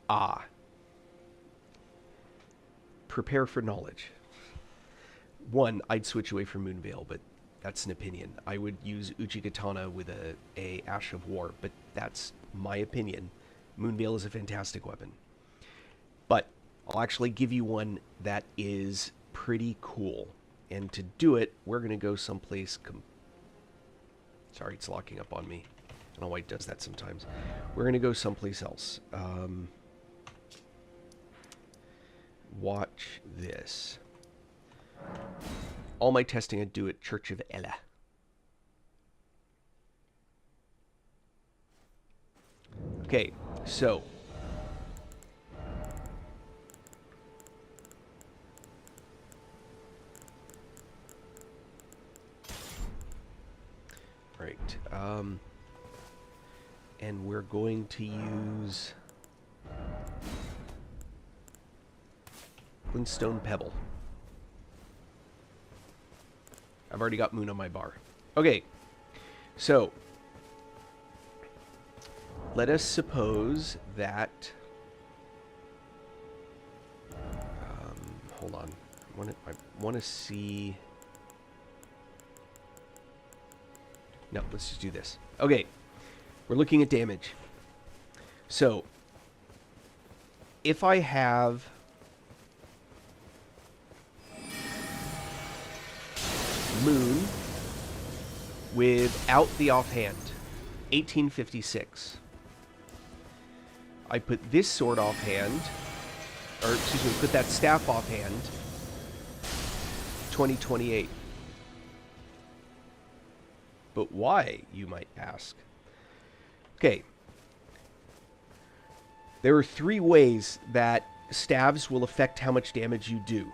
Ah. Prepare for knowledge. 1, I'd switch away from Moonveil, but that's an opinion. I would use Uchigatana with a Ash of War, but that's my opinion. Moonveil is a fantastic weapon. But I'll actually give you one that is pretty cool. And to do it, we're going to go someplace... Sorry, it's locking up on me. I don't know why it does that sometimes. We're going to go someplace else. Watch this. All my testing I do at Church of Ella. Okay, so... Right, and we're going to use Glintstone Pebble. I've already got Moon on my bar. Okay, so let us suppose that... hold on. I want to see... No, let's just do this. Okay, we're looking at damage. So, if I have... Moon without the offhand, 1856. I put this sword offhand, or excuse me, put that staff offhand, 2028. But why, you might ask? Okay. There are 3 ways that staves will affect how much damage you do.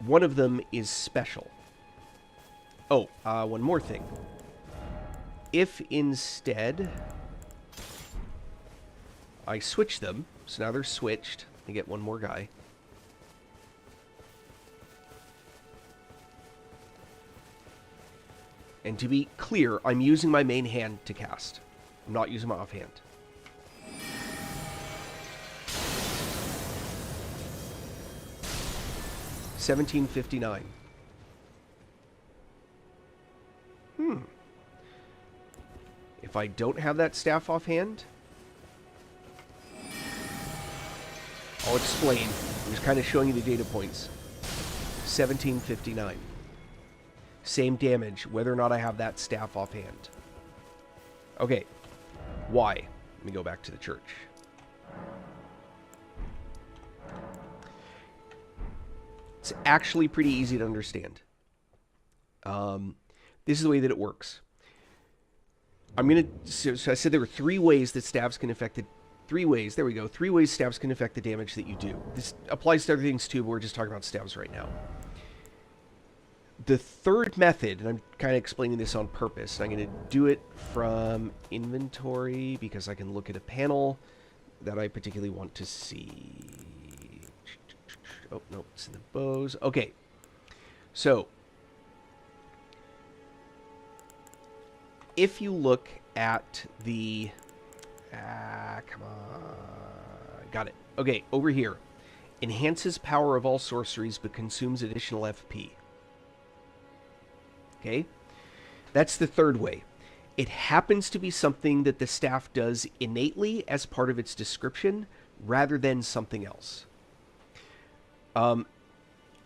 One of them is special. Oh, one more thing. If instead I switch them, so now they're switched, I get one more guy. And to be clear, I'm using my main hand to cast. I'm not using my offhand. $17.59. If I don't have that staff offhand, I'll explain. I'm just kind of showing you the data points. 1759. Same damage, whether or not I have that staff offhand. Okay. Why? Let me go back to the church. It's actually pretty easy to understand. This is the way that it works. So I said there were 3 ways that staves can affect the... 3 ways. There we go. 3 ways staves can affect the damage that you do. This applies to other things too, but we're just talking about staves right now. The third method, and I'm kind of explaining this on purpose, and I'm going to do it from inventory because I can look at a panel that I particularly want to see. Oh, no, it's in the bows. Okay. So, if you look at the... come on. Got it. Okay, over here. Enhances power of all sorceries, but consumes additional FP. Okay? That's the third way. It happens to be something that the staff does innately as part of its description, rather than something else.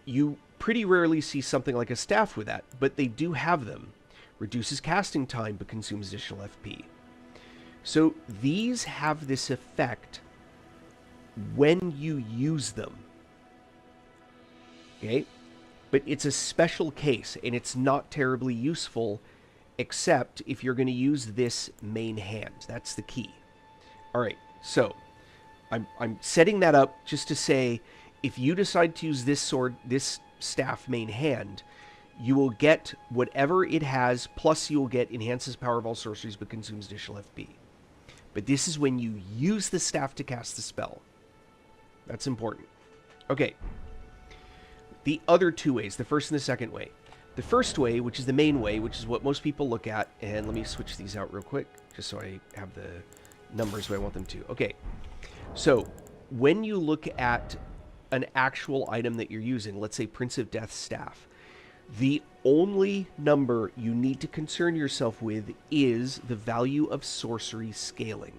You pretty rarely see something like a staff with that, but they do have them. Reduces casting time, but consumes additional FP. So these have this effect when you use them. Okay? But it's a special case, and it's not terribly useful, except if you're going to use this main hand. That's the key. All right, so I'm setting that up just to say, if you decide to use this staff main hand, you will get whatever it has, plus you will get enhances power of all sorceries, but consumes additional FP. But this is when you use the staff to cast the spell. That's important. Okay. The other 2 ways, the first and the second way. The first way, which is the main way, which is what most people look at, and let me switch these out real quick, just so I have the numbers where I want them to. Okay. So, when you look at an actual item that you're using, let's say Prince of Death's staff, the only number you need to concern yourself with is the value of sorcery scaling.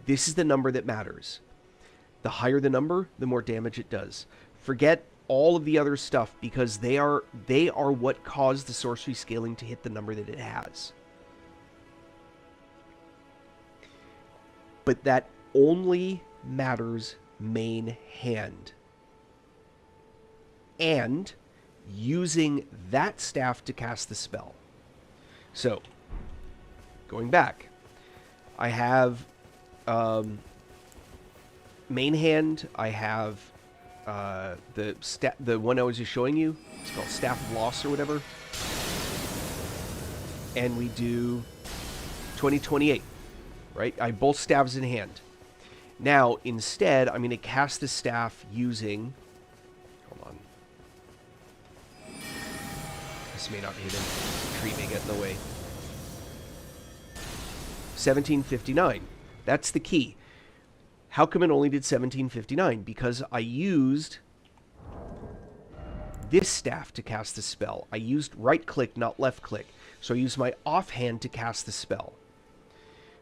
This is the number that matters. The higher the number, the more damage it does. Forget all of the other stuff, because they are what cause the sorcery scaling to hit the number that it has. But that only matters main hand. And using that staff to cast the spell. So, going back, I have main hand, I have the one I was just showing you. It's called Staff of Loss or whatever. And we do 2028, right? I have both staves in hand. Now, instead, I'm going to cast the staff using... Hold on. This may not hit him. The tree may get in the way. 1759. That's the key. How come it only did 1759? Because I used this staff to cast the spell. I used right click, not left click. So I used my offhand to cast the spell.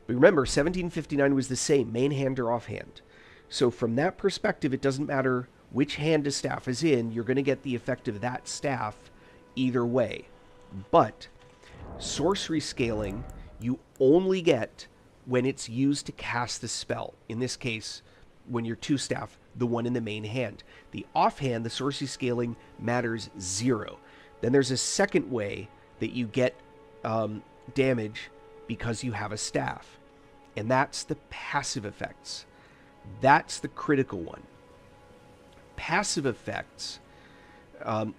But remember, 1759 was the same, main hand or offhand. So from that perspective, it doesn't matter which hand a staff is in, you're going to get the effect of that staff either way. But sorcery scaling, you only get when it's used to cast the spell. In this case, when you're 2 staff, the one in the main hand. The offhand, the sorcery scaling matters 0. Then there's a second way that you get damage because you have a staff. And that's the passive effects. That's the critical one. Passive effects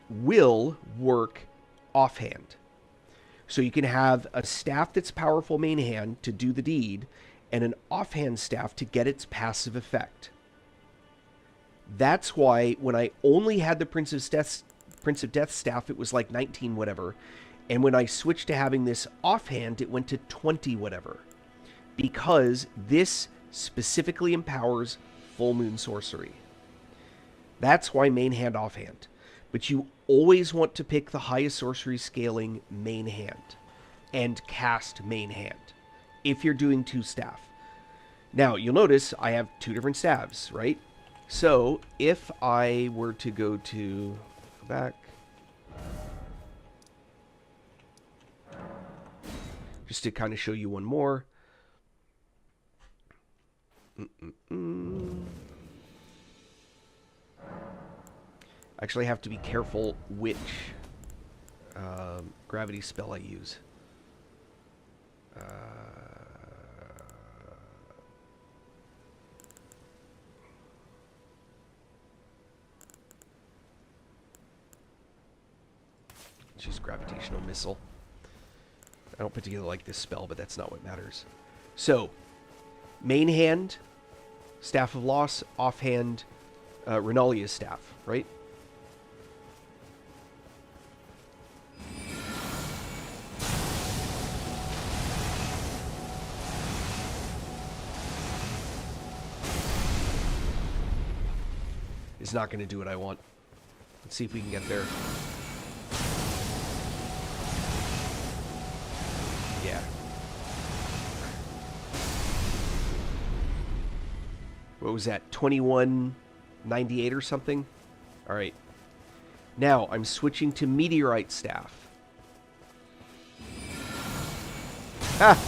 will work offhand. So you can have a staff that's powerful main hand to do the deed, and an offhand staff to get its passive effect. That's why when I only had the Prince of Death staff, it was like 19 whatever. And when I switched to having this offhand, it went to 20 whatever. Because this specifically empowers full moon sorcery. That's why main hand offhand. But you always want to pick the highest sorcery scaling main hand and cast main hand if you're doing 2 staff. Now, you'll notice I have 2 different staves, right? So, if I were to go back, just to kind of show you one more. Actually, I have to be careful which gravity spell I use. Let's use gravitational missile. I don't particularly like this spell, but that's not what matters. So, main hand, Staff of Loss, offhand, Renalia's staff, right? It's not going to do what I want. Let's see if we can get there. Yeah. What was that? 2198 or something? All right. Now I'm switching to Meteorite Staff. Ah!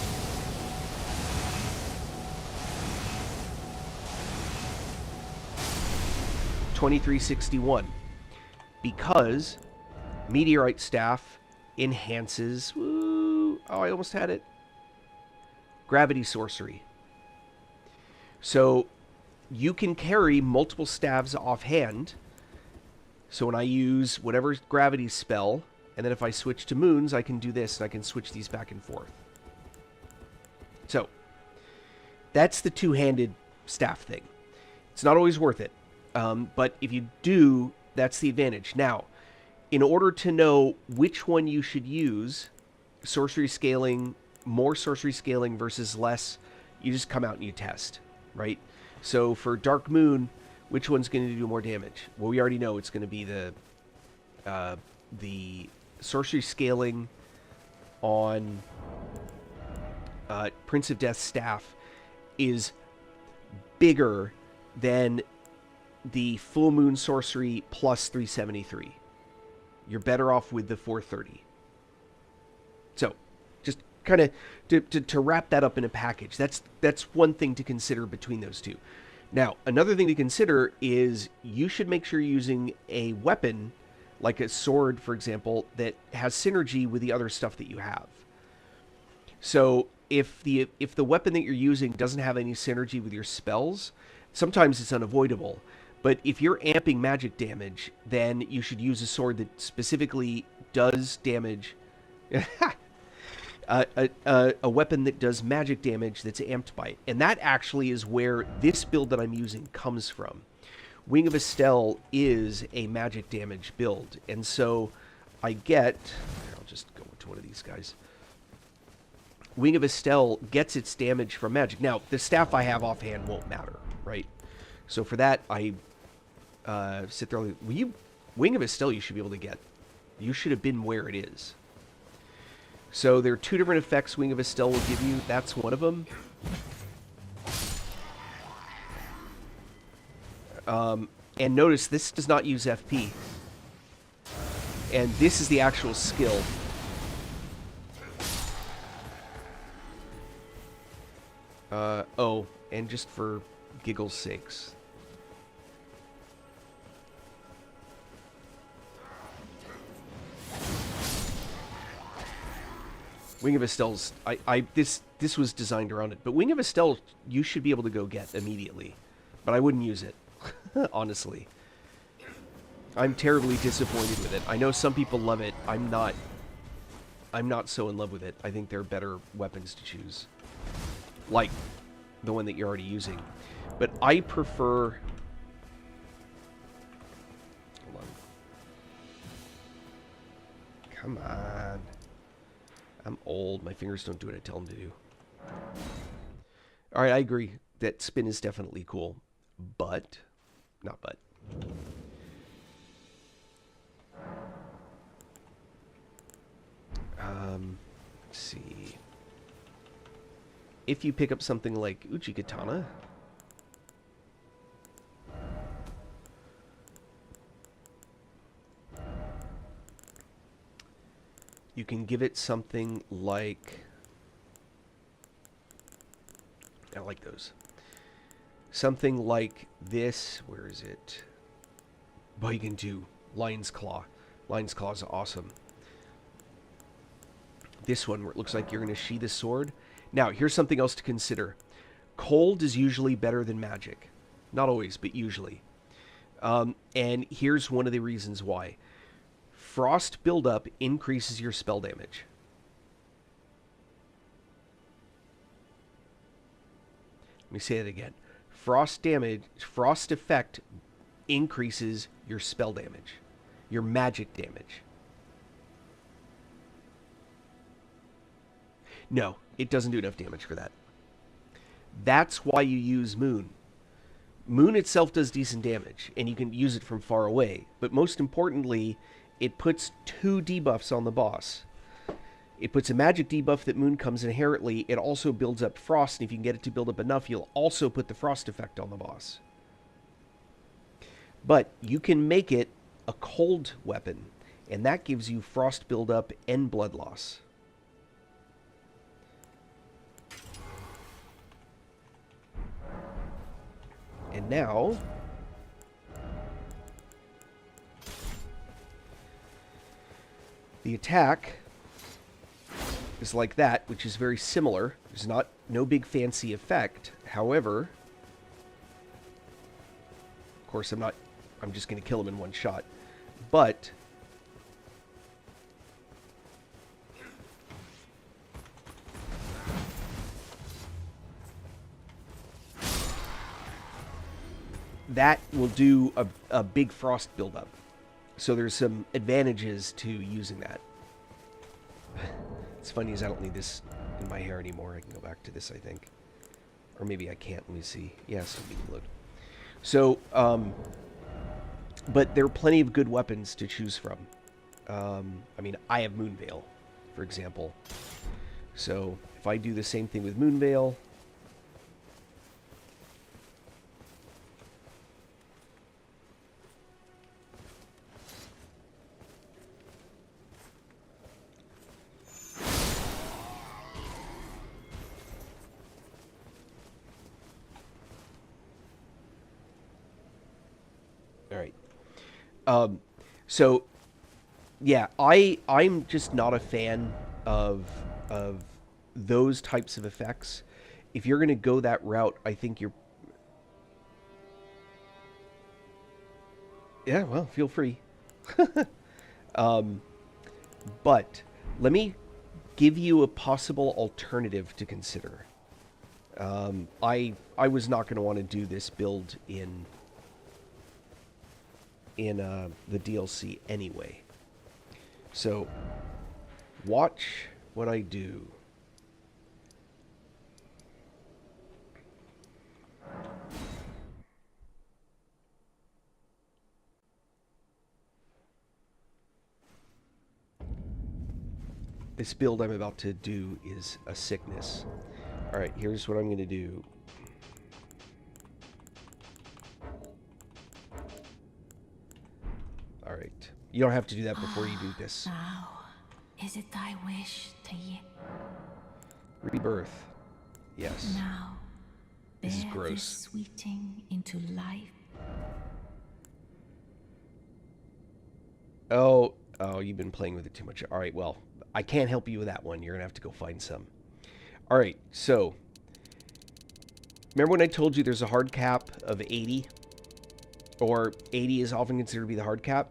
$23.61 because Meteorite Staff enhances. Woo, oh, I almost had it. Gravity Sorcery. So you can carry multiple staves offhand. So when I use whatever gravity spell, and then if I switch to moons, I can do this, and I can switch these back and forth. So that's the two-handed staff thing. It's not always worth it. But if you do, that's the advantage. Now, in order to know which one you should use, sorcery scaling, more sorcery scaling versus less, you just come out and you test, right? So for Dark Moon, which one's going to do more damage? Well, we already know it's going to be the sorcery scaling on Prince of Death's staff is bigger than the full moon sorcery plus 373. You're better off with the 430. So, just kind of to wrap that up in a package. That's one thing to consider between those two. Now, another thing to consider is you should make sure you're using a weapon, like a sword, for example, that has synergy with the other stuff that you have. So, if the weapon that you're using doesn't have any synergy with your spells, sometimes it's unavoidable. But if you're amping magic damage, then you should use a sword that specifically does damage. A weapon that does magic damage that's amped by it. And that actually is where this build that I'm using comes from. Wing of Estelle is a magic damage build. And so I get... I'll just go into one of these guys. Wing of Estelle gets its damage from magic. Now, the staff I have offhand won't matter, right? So for that, I sit there. Wing of Estelle you should be able to get. You should have been where it is. So there are two different effects Wing of Estelle will give you. That's one of them. And notice this does not use FP. And this is the actual skill. Oh, and just for giggles' sakes. Wing of Estelle's... This was designed around it. But Wing of Estelle, you should be able to go get immediately. But I wouldn't use it, honestly. I'm terribly disappointed with it. I know some people love it. I'm not so in love with it. I think there are better weapons to choose. Like the one that you're already using. But I prefer... Hold on. Come on. I'm old. My fingers don't do what I tell them to do. Alright, I agree that spin is definitely cool. But... Not but. Let's see. If you pick up something like Uchi Katana... You can give it something like... I like those. Something like this. Where is it? Well, you can do Lion's Claw. Lion's Claw is awesome. This one, where it looks like you're going to sheath a sword. Now, here's something else to consider. Cold is usually better than magic. Not always, but usually. And here's one of the reasons why. Frost buildup increases your spell damage. Let me say it again. Frost effect increases your spell damage. Your magic damage. No, it doesn't do enough damage for that. That's why you use Moon. Moon itself does decent damage, and you can use it from far away. But most importantly, it puts 2 debuffs on the boss. It puts a magic debuff that Moon comes inherently. It also builds up Frost, and if you can get it to build up enough, you'll also put the Frost effect on the boss. But you can make it a cold weapon, and that gives you Frost buildup and blood loss. And now... the attack is like that, which is very similar. There's no big fancy effect. However, of course I'm just going to kill him in one shot. But that will do a big frost buildup. So there's some advantages to using that. It's funny as I don't need this in my hair anymore. I can go back to this, I think. Or maybe I can't. Let me see. Yes, we can load. So, but there are plenty of good weapons to choose from. I mean, I have Moonveil, for example. So, if I do the same thing with Moonveil... So, yeah, I'm just not a fan of those types of effects. If you're going to go that route, I think you're... Yeah, well, feel free. But let me give you a possible alternative to consider. I was not going to want to do this build in the DLC anyway. So, watch what I do. This build I'm about to do is a sickness. Alright, here's what I'm going to do. Alright. You don't have to do that before you do this.
Now, is it thy wish to
Rebirth. Yes.
now
This is
bear
gross.
this sweeting into life?
Oh, you've been playing with it too much. Alright, well, I can't help you with that one. You're going to have to go find some. Alright, so... Remember when I told you there's a hard cap of 80? Or 80 is often considered to be the hard cap?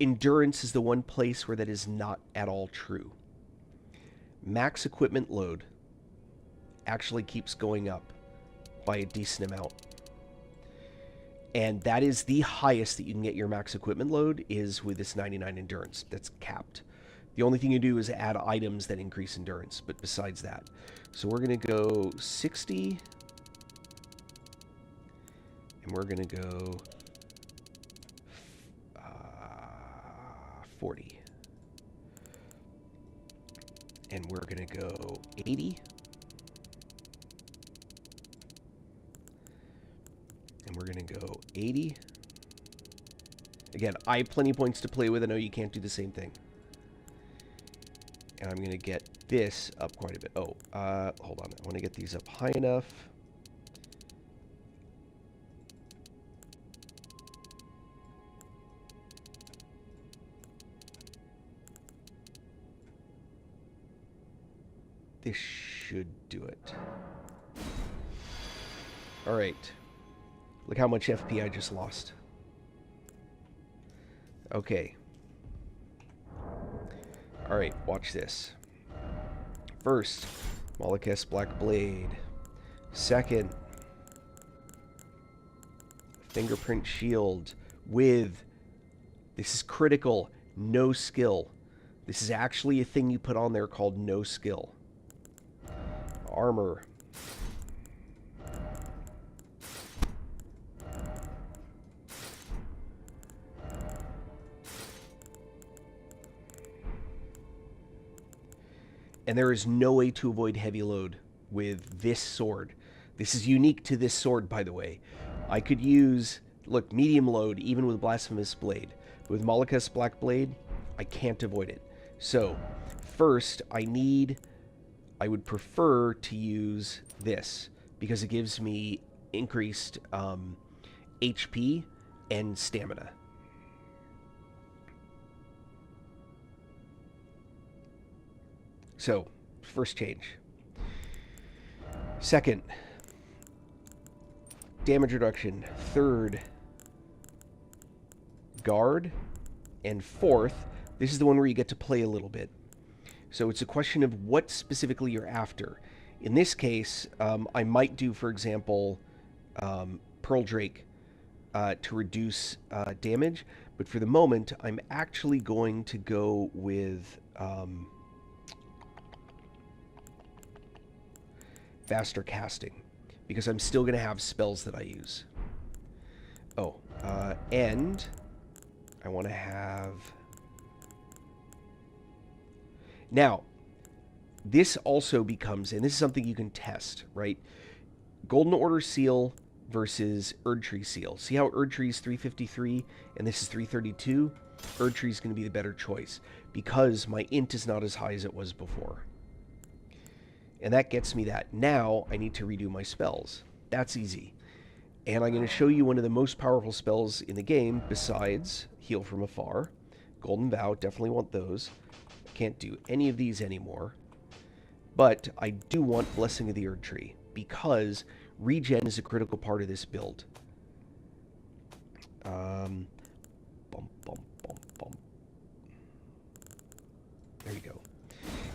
Endurance is the one place where that is not at all true. Max equipment load actually keeps going up by a decent amount. And that is the highest that you can get your max equipment load is with this 99 endurance. That's capped. The only thing you do is add items that increase endurance, but besides that. So we're going to go 60. And we're going to go 40. And we're going to go 80. And we're going to go 80. Again, I have plenty of points to play with. I know you can't do the same thing. And I'm going to get this up quite a bit. Oh, hold on. I want to get these up high enough. This should do it. All right. Look how much FP I just lost. Okay. Alright, watch this. First, Molokes Black Blade. Second, Fingerprint Shield with, this is critical, no skill. This is actually a thing you put on there called no skill. Armor. And there is no way to avoid heavy load with this sword. This is unique to this sword, by the way. I could use, look, medium load even with Blasphemous Blade. But with Molokes Black Blade, I can't avoid it. So, first, I would prefer to use this because it gives me increased HP and stamina. So, first change. Second, damage reduction. Third, guard. And fourth, this is the one where you get to play a little bit. So it's a question of what specifically you're after. In this case, I might do, for example, Pearl Drake to reduce damage. But for the moment, I'm actually going to go with faster casting, because I'm still going to have spells that I use. Oh, and I want to have... Now, this also becomes, and this is something you can test, right? Golden Order Seal versus Erdtree Seal. See how Erdtree is 353 and this is 332? Erdtree is going to be the better choice because my int is not as high as it was before. And that gets me that. Now I need to redo my spells. That's easy. And I'm going to show you one of the most powerful spells in the game besides Heal from Afar. Golden Vow, definitely want those. I can't do any of these anymore. But I do want Blessing of the Erdtree because regen is a critical part of this build. Bum, bum, bum, bum. There you go.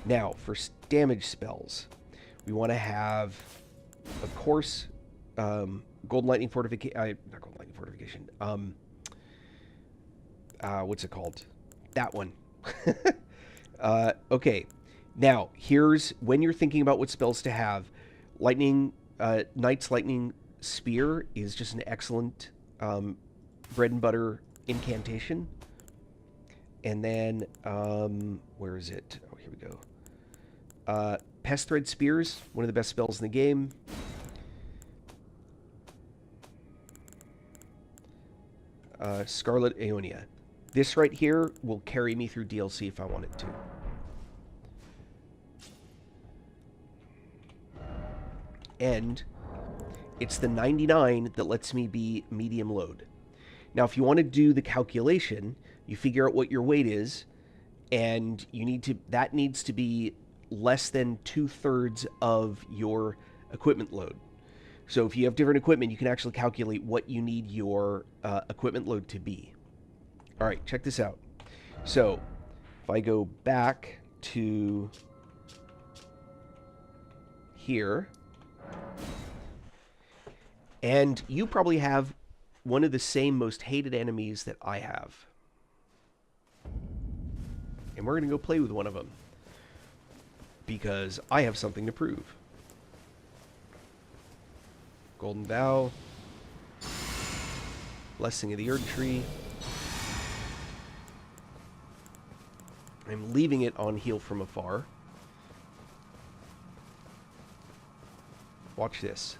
Now, for damage spells, we want to have, of course, Golden Lightning Fortification. Not Golden Lightning Fortification. What's it called? That one. Okay. Now, here's when you're thinking about what spells to have. Knight's Lightning Spear is just an excellent bread and butter incantation. And then, where is it? Oh, here we go. Pest Thread Spears, one of the best spells in the game. Scarlet Aeonia. This right here will carry me through DLC if I want it to. And it's the 99 that lets me be medium load. Now, if you want to do the calculation, you figure out what your weight is, and that needs to be less than 2/3 of your equipment load. So if you have different equipment, you can actually calculate what you need your equipment load to be. All right, check this out. So if I go back to here, and you probably have one of the same most hated enemies that I have. And we're going to go play with one of them. Because I have something to prove. Golden Vow. Blessing of the Erdtree. I'm leaving it on Heal from Afar. Watch this.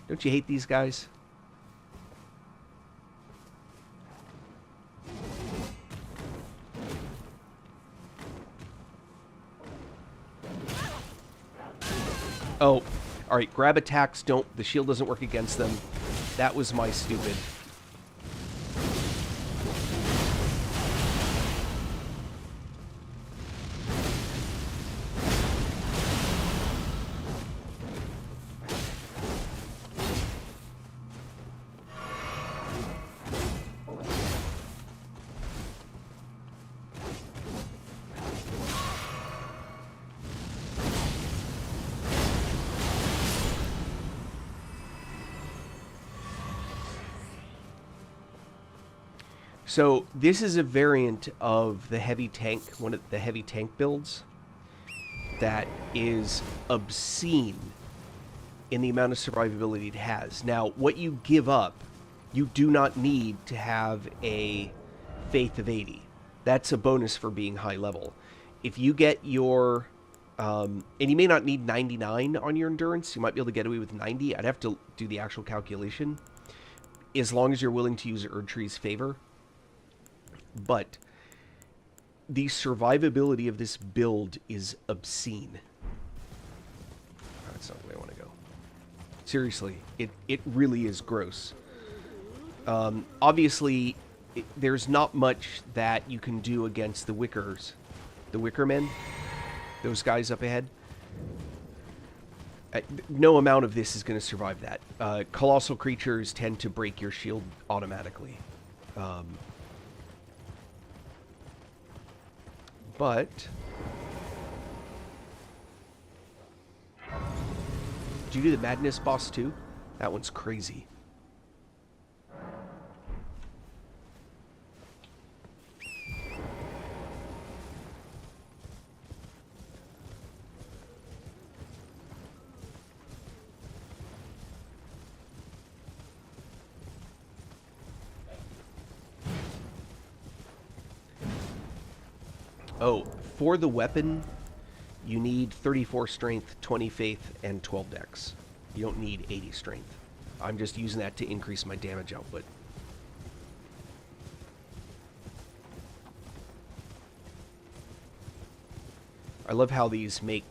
Don't you hate these guys? Oh, all right. Grab attacks don't. The shield doesn't work against them. That was my stupid. So this is a variant of the heavy tank, one of the heavy tank builds, that is obscene in the amount of survivability it has. Now, what you give up, you do not need to have a Faith of 80. That's a bonus for being high level. If you get your... and you may not need 99 on your endurance. You might be able to get away with 90. I'd have to do the actual calculation. As long as you're willing to use Erdtree's favor. But the survivability of this build is obscene. That's not the way I want to go. Seriously, it really is gross. Obviously, there's not much that you can do against the Wicker Men, those guys up ahead. No amount of this is going to survive that. Colossal creatures tend to break your shield automatically. But did you do the Madness boss too? That one's crazy. Oh, for the weapon, you need 34 strength, 20 faith, and 12 dex. You don't need 80 strength. I'm just using that to increase my damage output. I love how these make,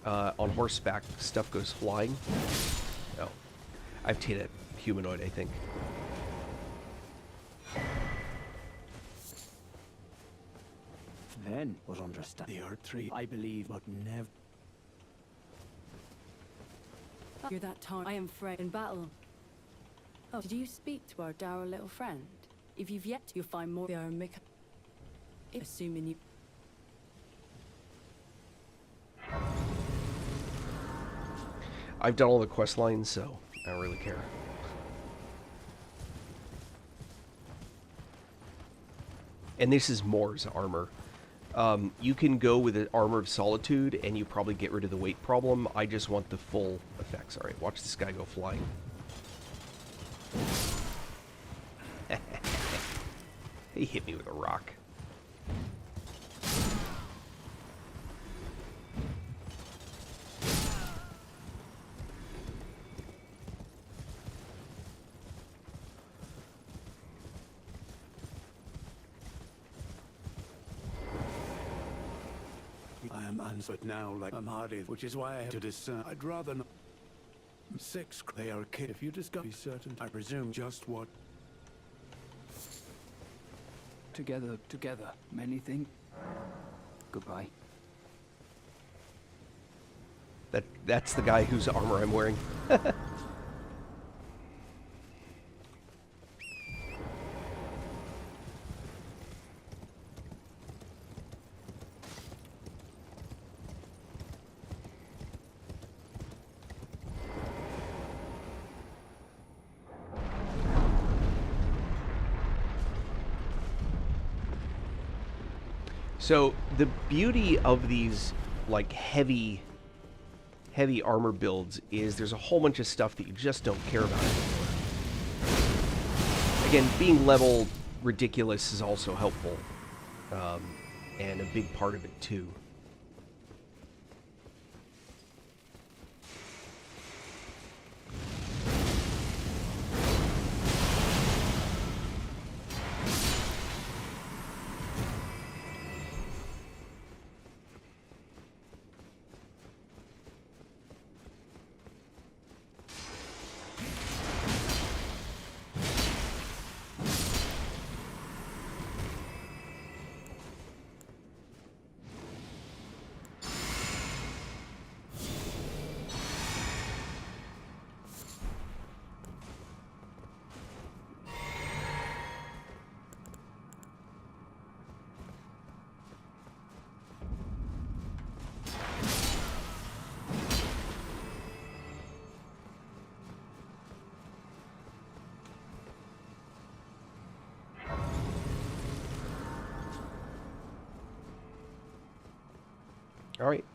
on horseback, stuff goes flying. Oh, I've hit a humanoid, I think.
Then was understand the Erdtree, I believe, but never.
You're that time I am afraid in battle. Oh, did you speak to our dour little friend? If you've yet, you'll find more. Assuming you.
I've done all the quest lines, so I don't really care. And this is Moore's armor. You can go with an Armor of Solitude, and you probably get rid of the weight problem. I just want the full effects. Alright, watch this guy go flying. He hit me with a rock.
I am answered now like I'm hardy, which is why I have to discern. I'd rather not. 6, they are kid. If you discover certain, I presume just what.
Together, many things. Goodbye.
That's the guy whose armor I'm wearing. So the beauty of these like heavy armor builds is there's a whole bunch of stuff that you just don't care about anymore. Again, being level ridiculous is also helpful, and a big part of it too. All right.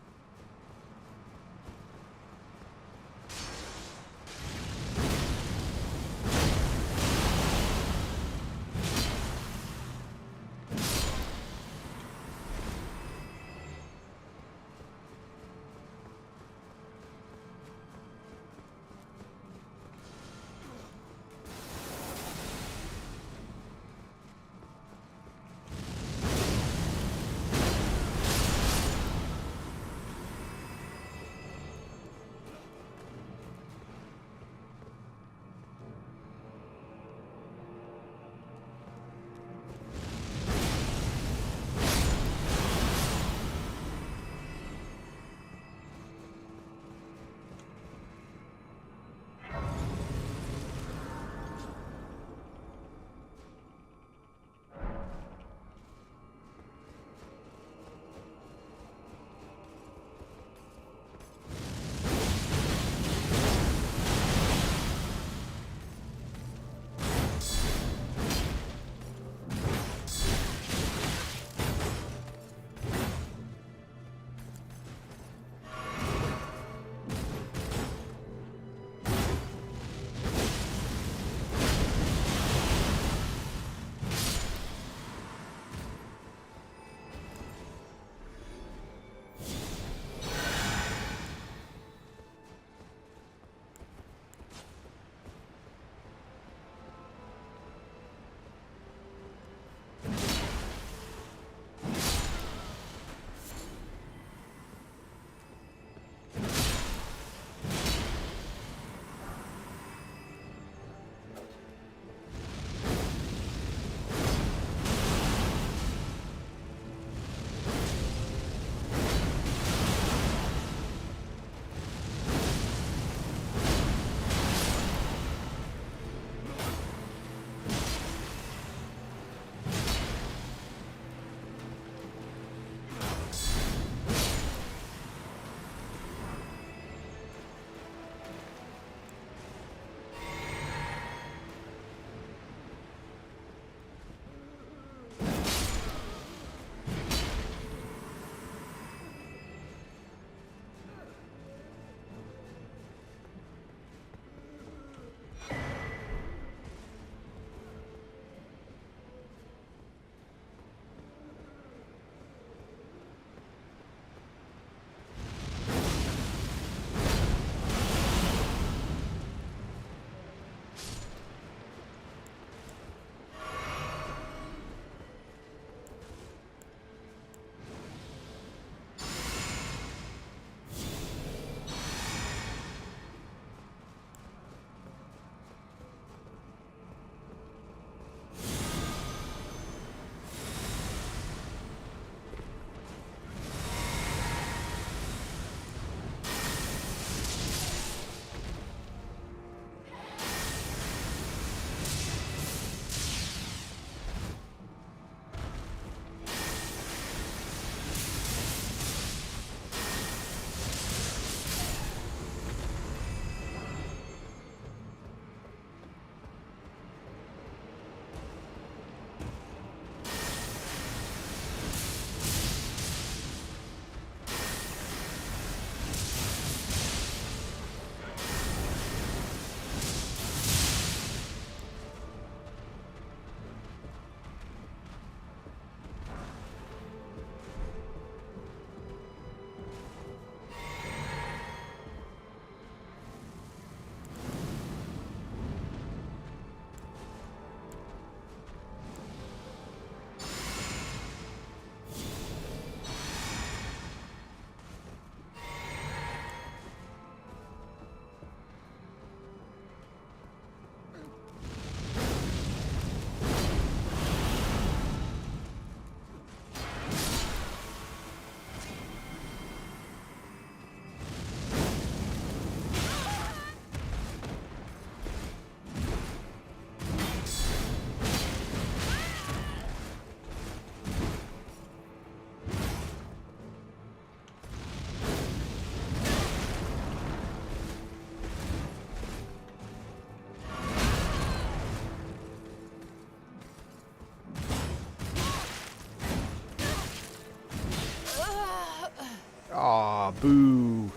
Aw, boo.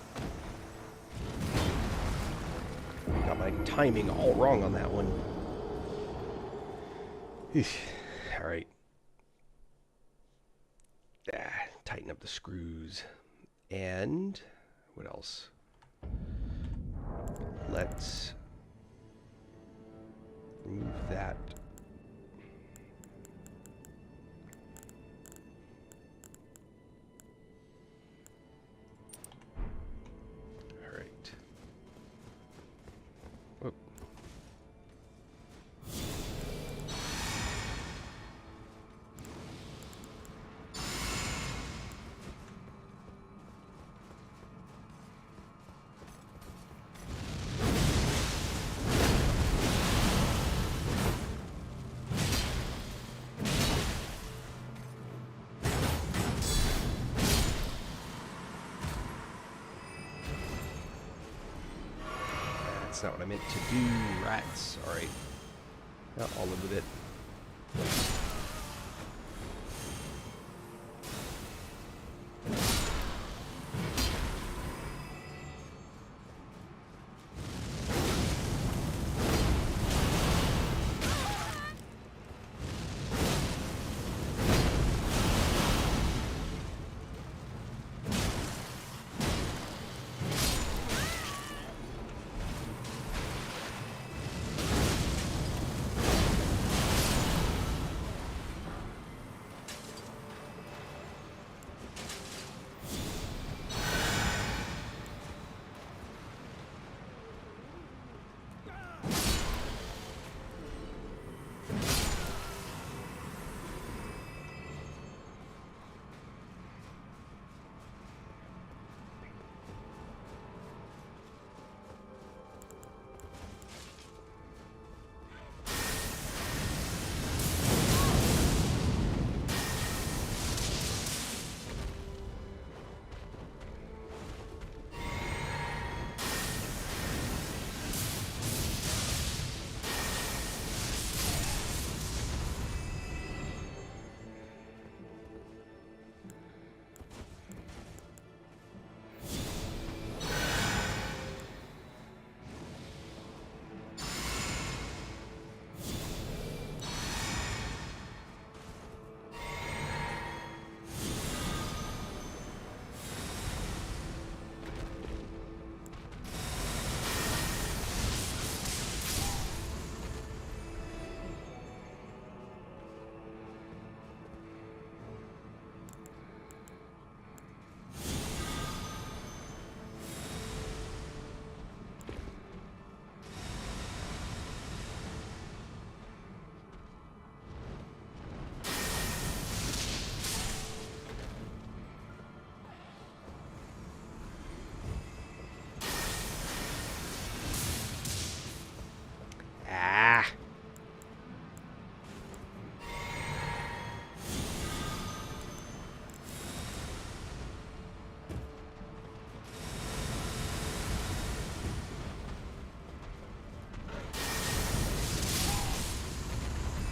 Got my timing all wrong on that one. All right. Tighten up the screws. And what else? Let's remove that. All right. Whoop. That's not what I meant to do. Rats. All right. Well, I'll live with it.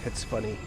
It's funny.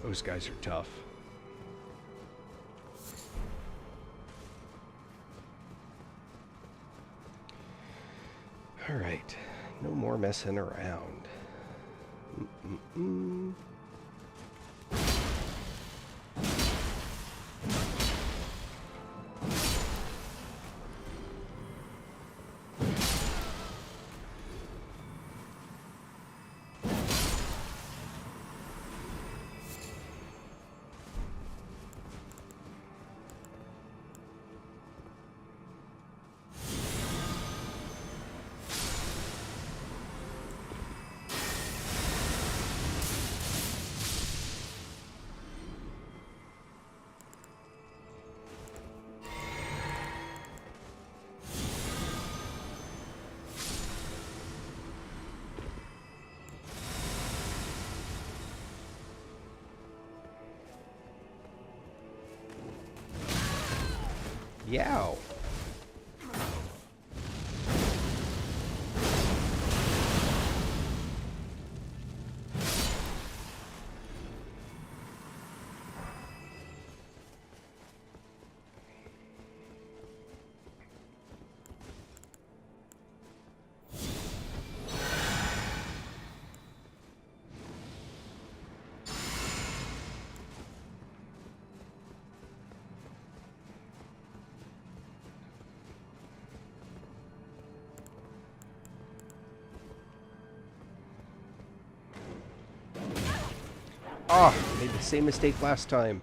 Those guys are tough. All right, no more messing around. Yow. Ah, made the same mistake last time.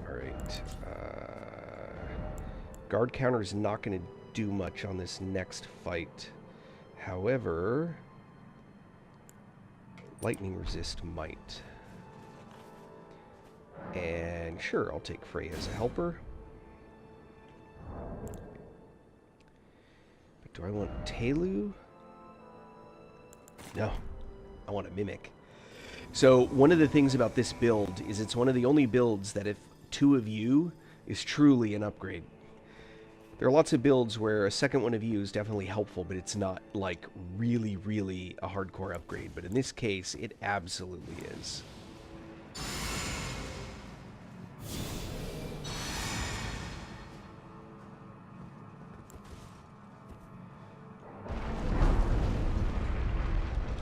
Alright. Guard counter is not going to do much on this next fight. However, lightning resist might. And sure, I'll take Frey as a helper. But do I want Telu? No. I want a Mimic. So one of the things about this build is it's one of the only builds that if two of you is truly an upgrade. There are lots of builds where a second one of you is definitely helpful, but it's not like really, really a hardcore upgrade. But in this case, it absolutely is.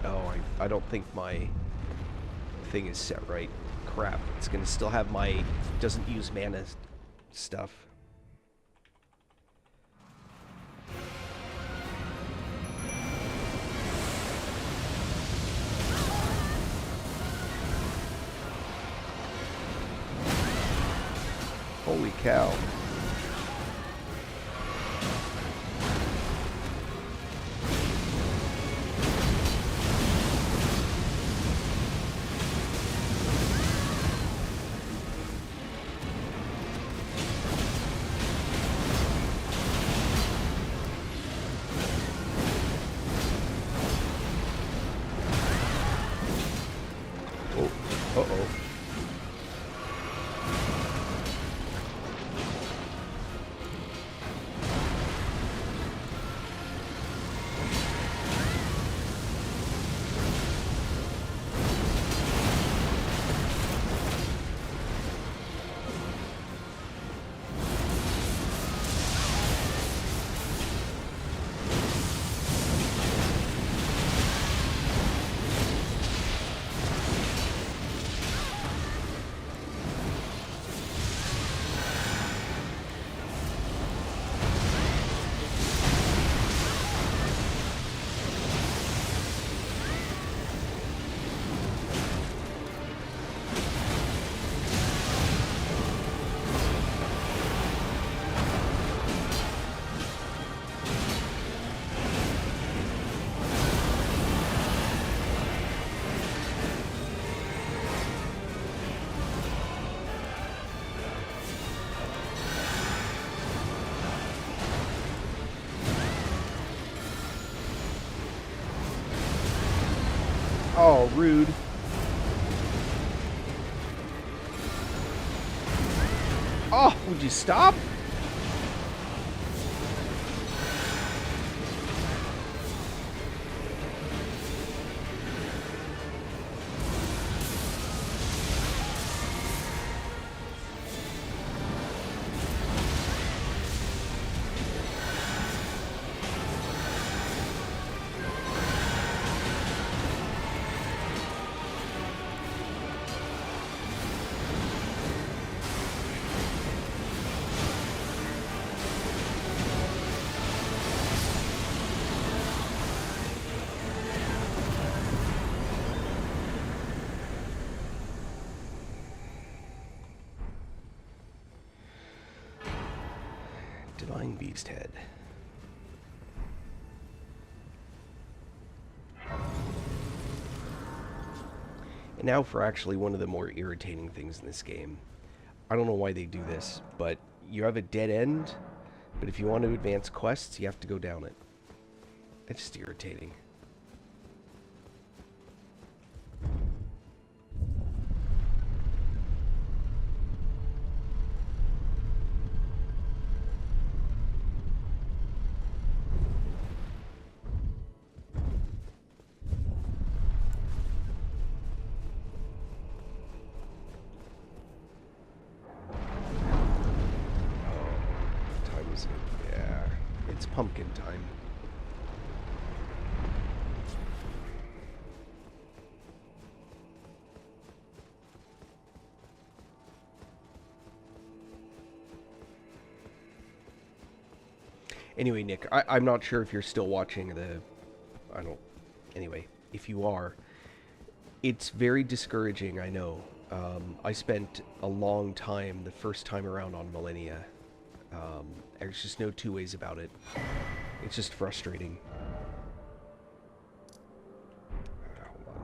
Oh, I don't think my thing is set right. Crap. It's going to still have my doesn't use mana stuff. Holy cow. Oh, uh-oh. Oh, rude. Oh, would you stop? Divine Beast Head. And now for actually one of the more irritating things in this game. I don't know why they do this, but you have a dead end, but if you want to advance quests, you have to go down it. It's just irritating. Yeah, it's pumpkin time. Anyway, Nick, I'm not sure if you're still watching the... Anyway, if you are, it's very discouraging, I know. I spent a long time the first time around on Millennia. There's just no two ways about it. It's just frustrating. Hold on.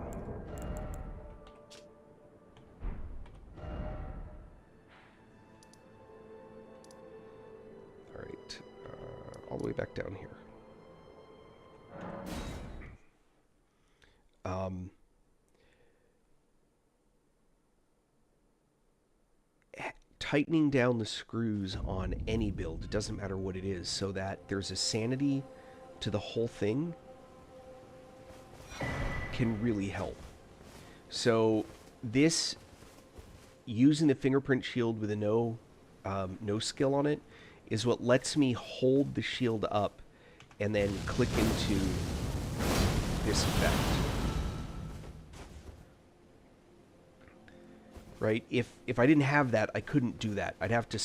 Alright, all the way back down here. Tightening down the screws on any build, it doesn't matter what it is, so that there's a sanity to the whole thing can really help. So this, using the fingerprint shield with a no skill on it, is what lets me hold the shield up and then click into this effect. Right? If I didn't have that, I couldn't do that. I'd have to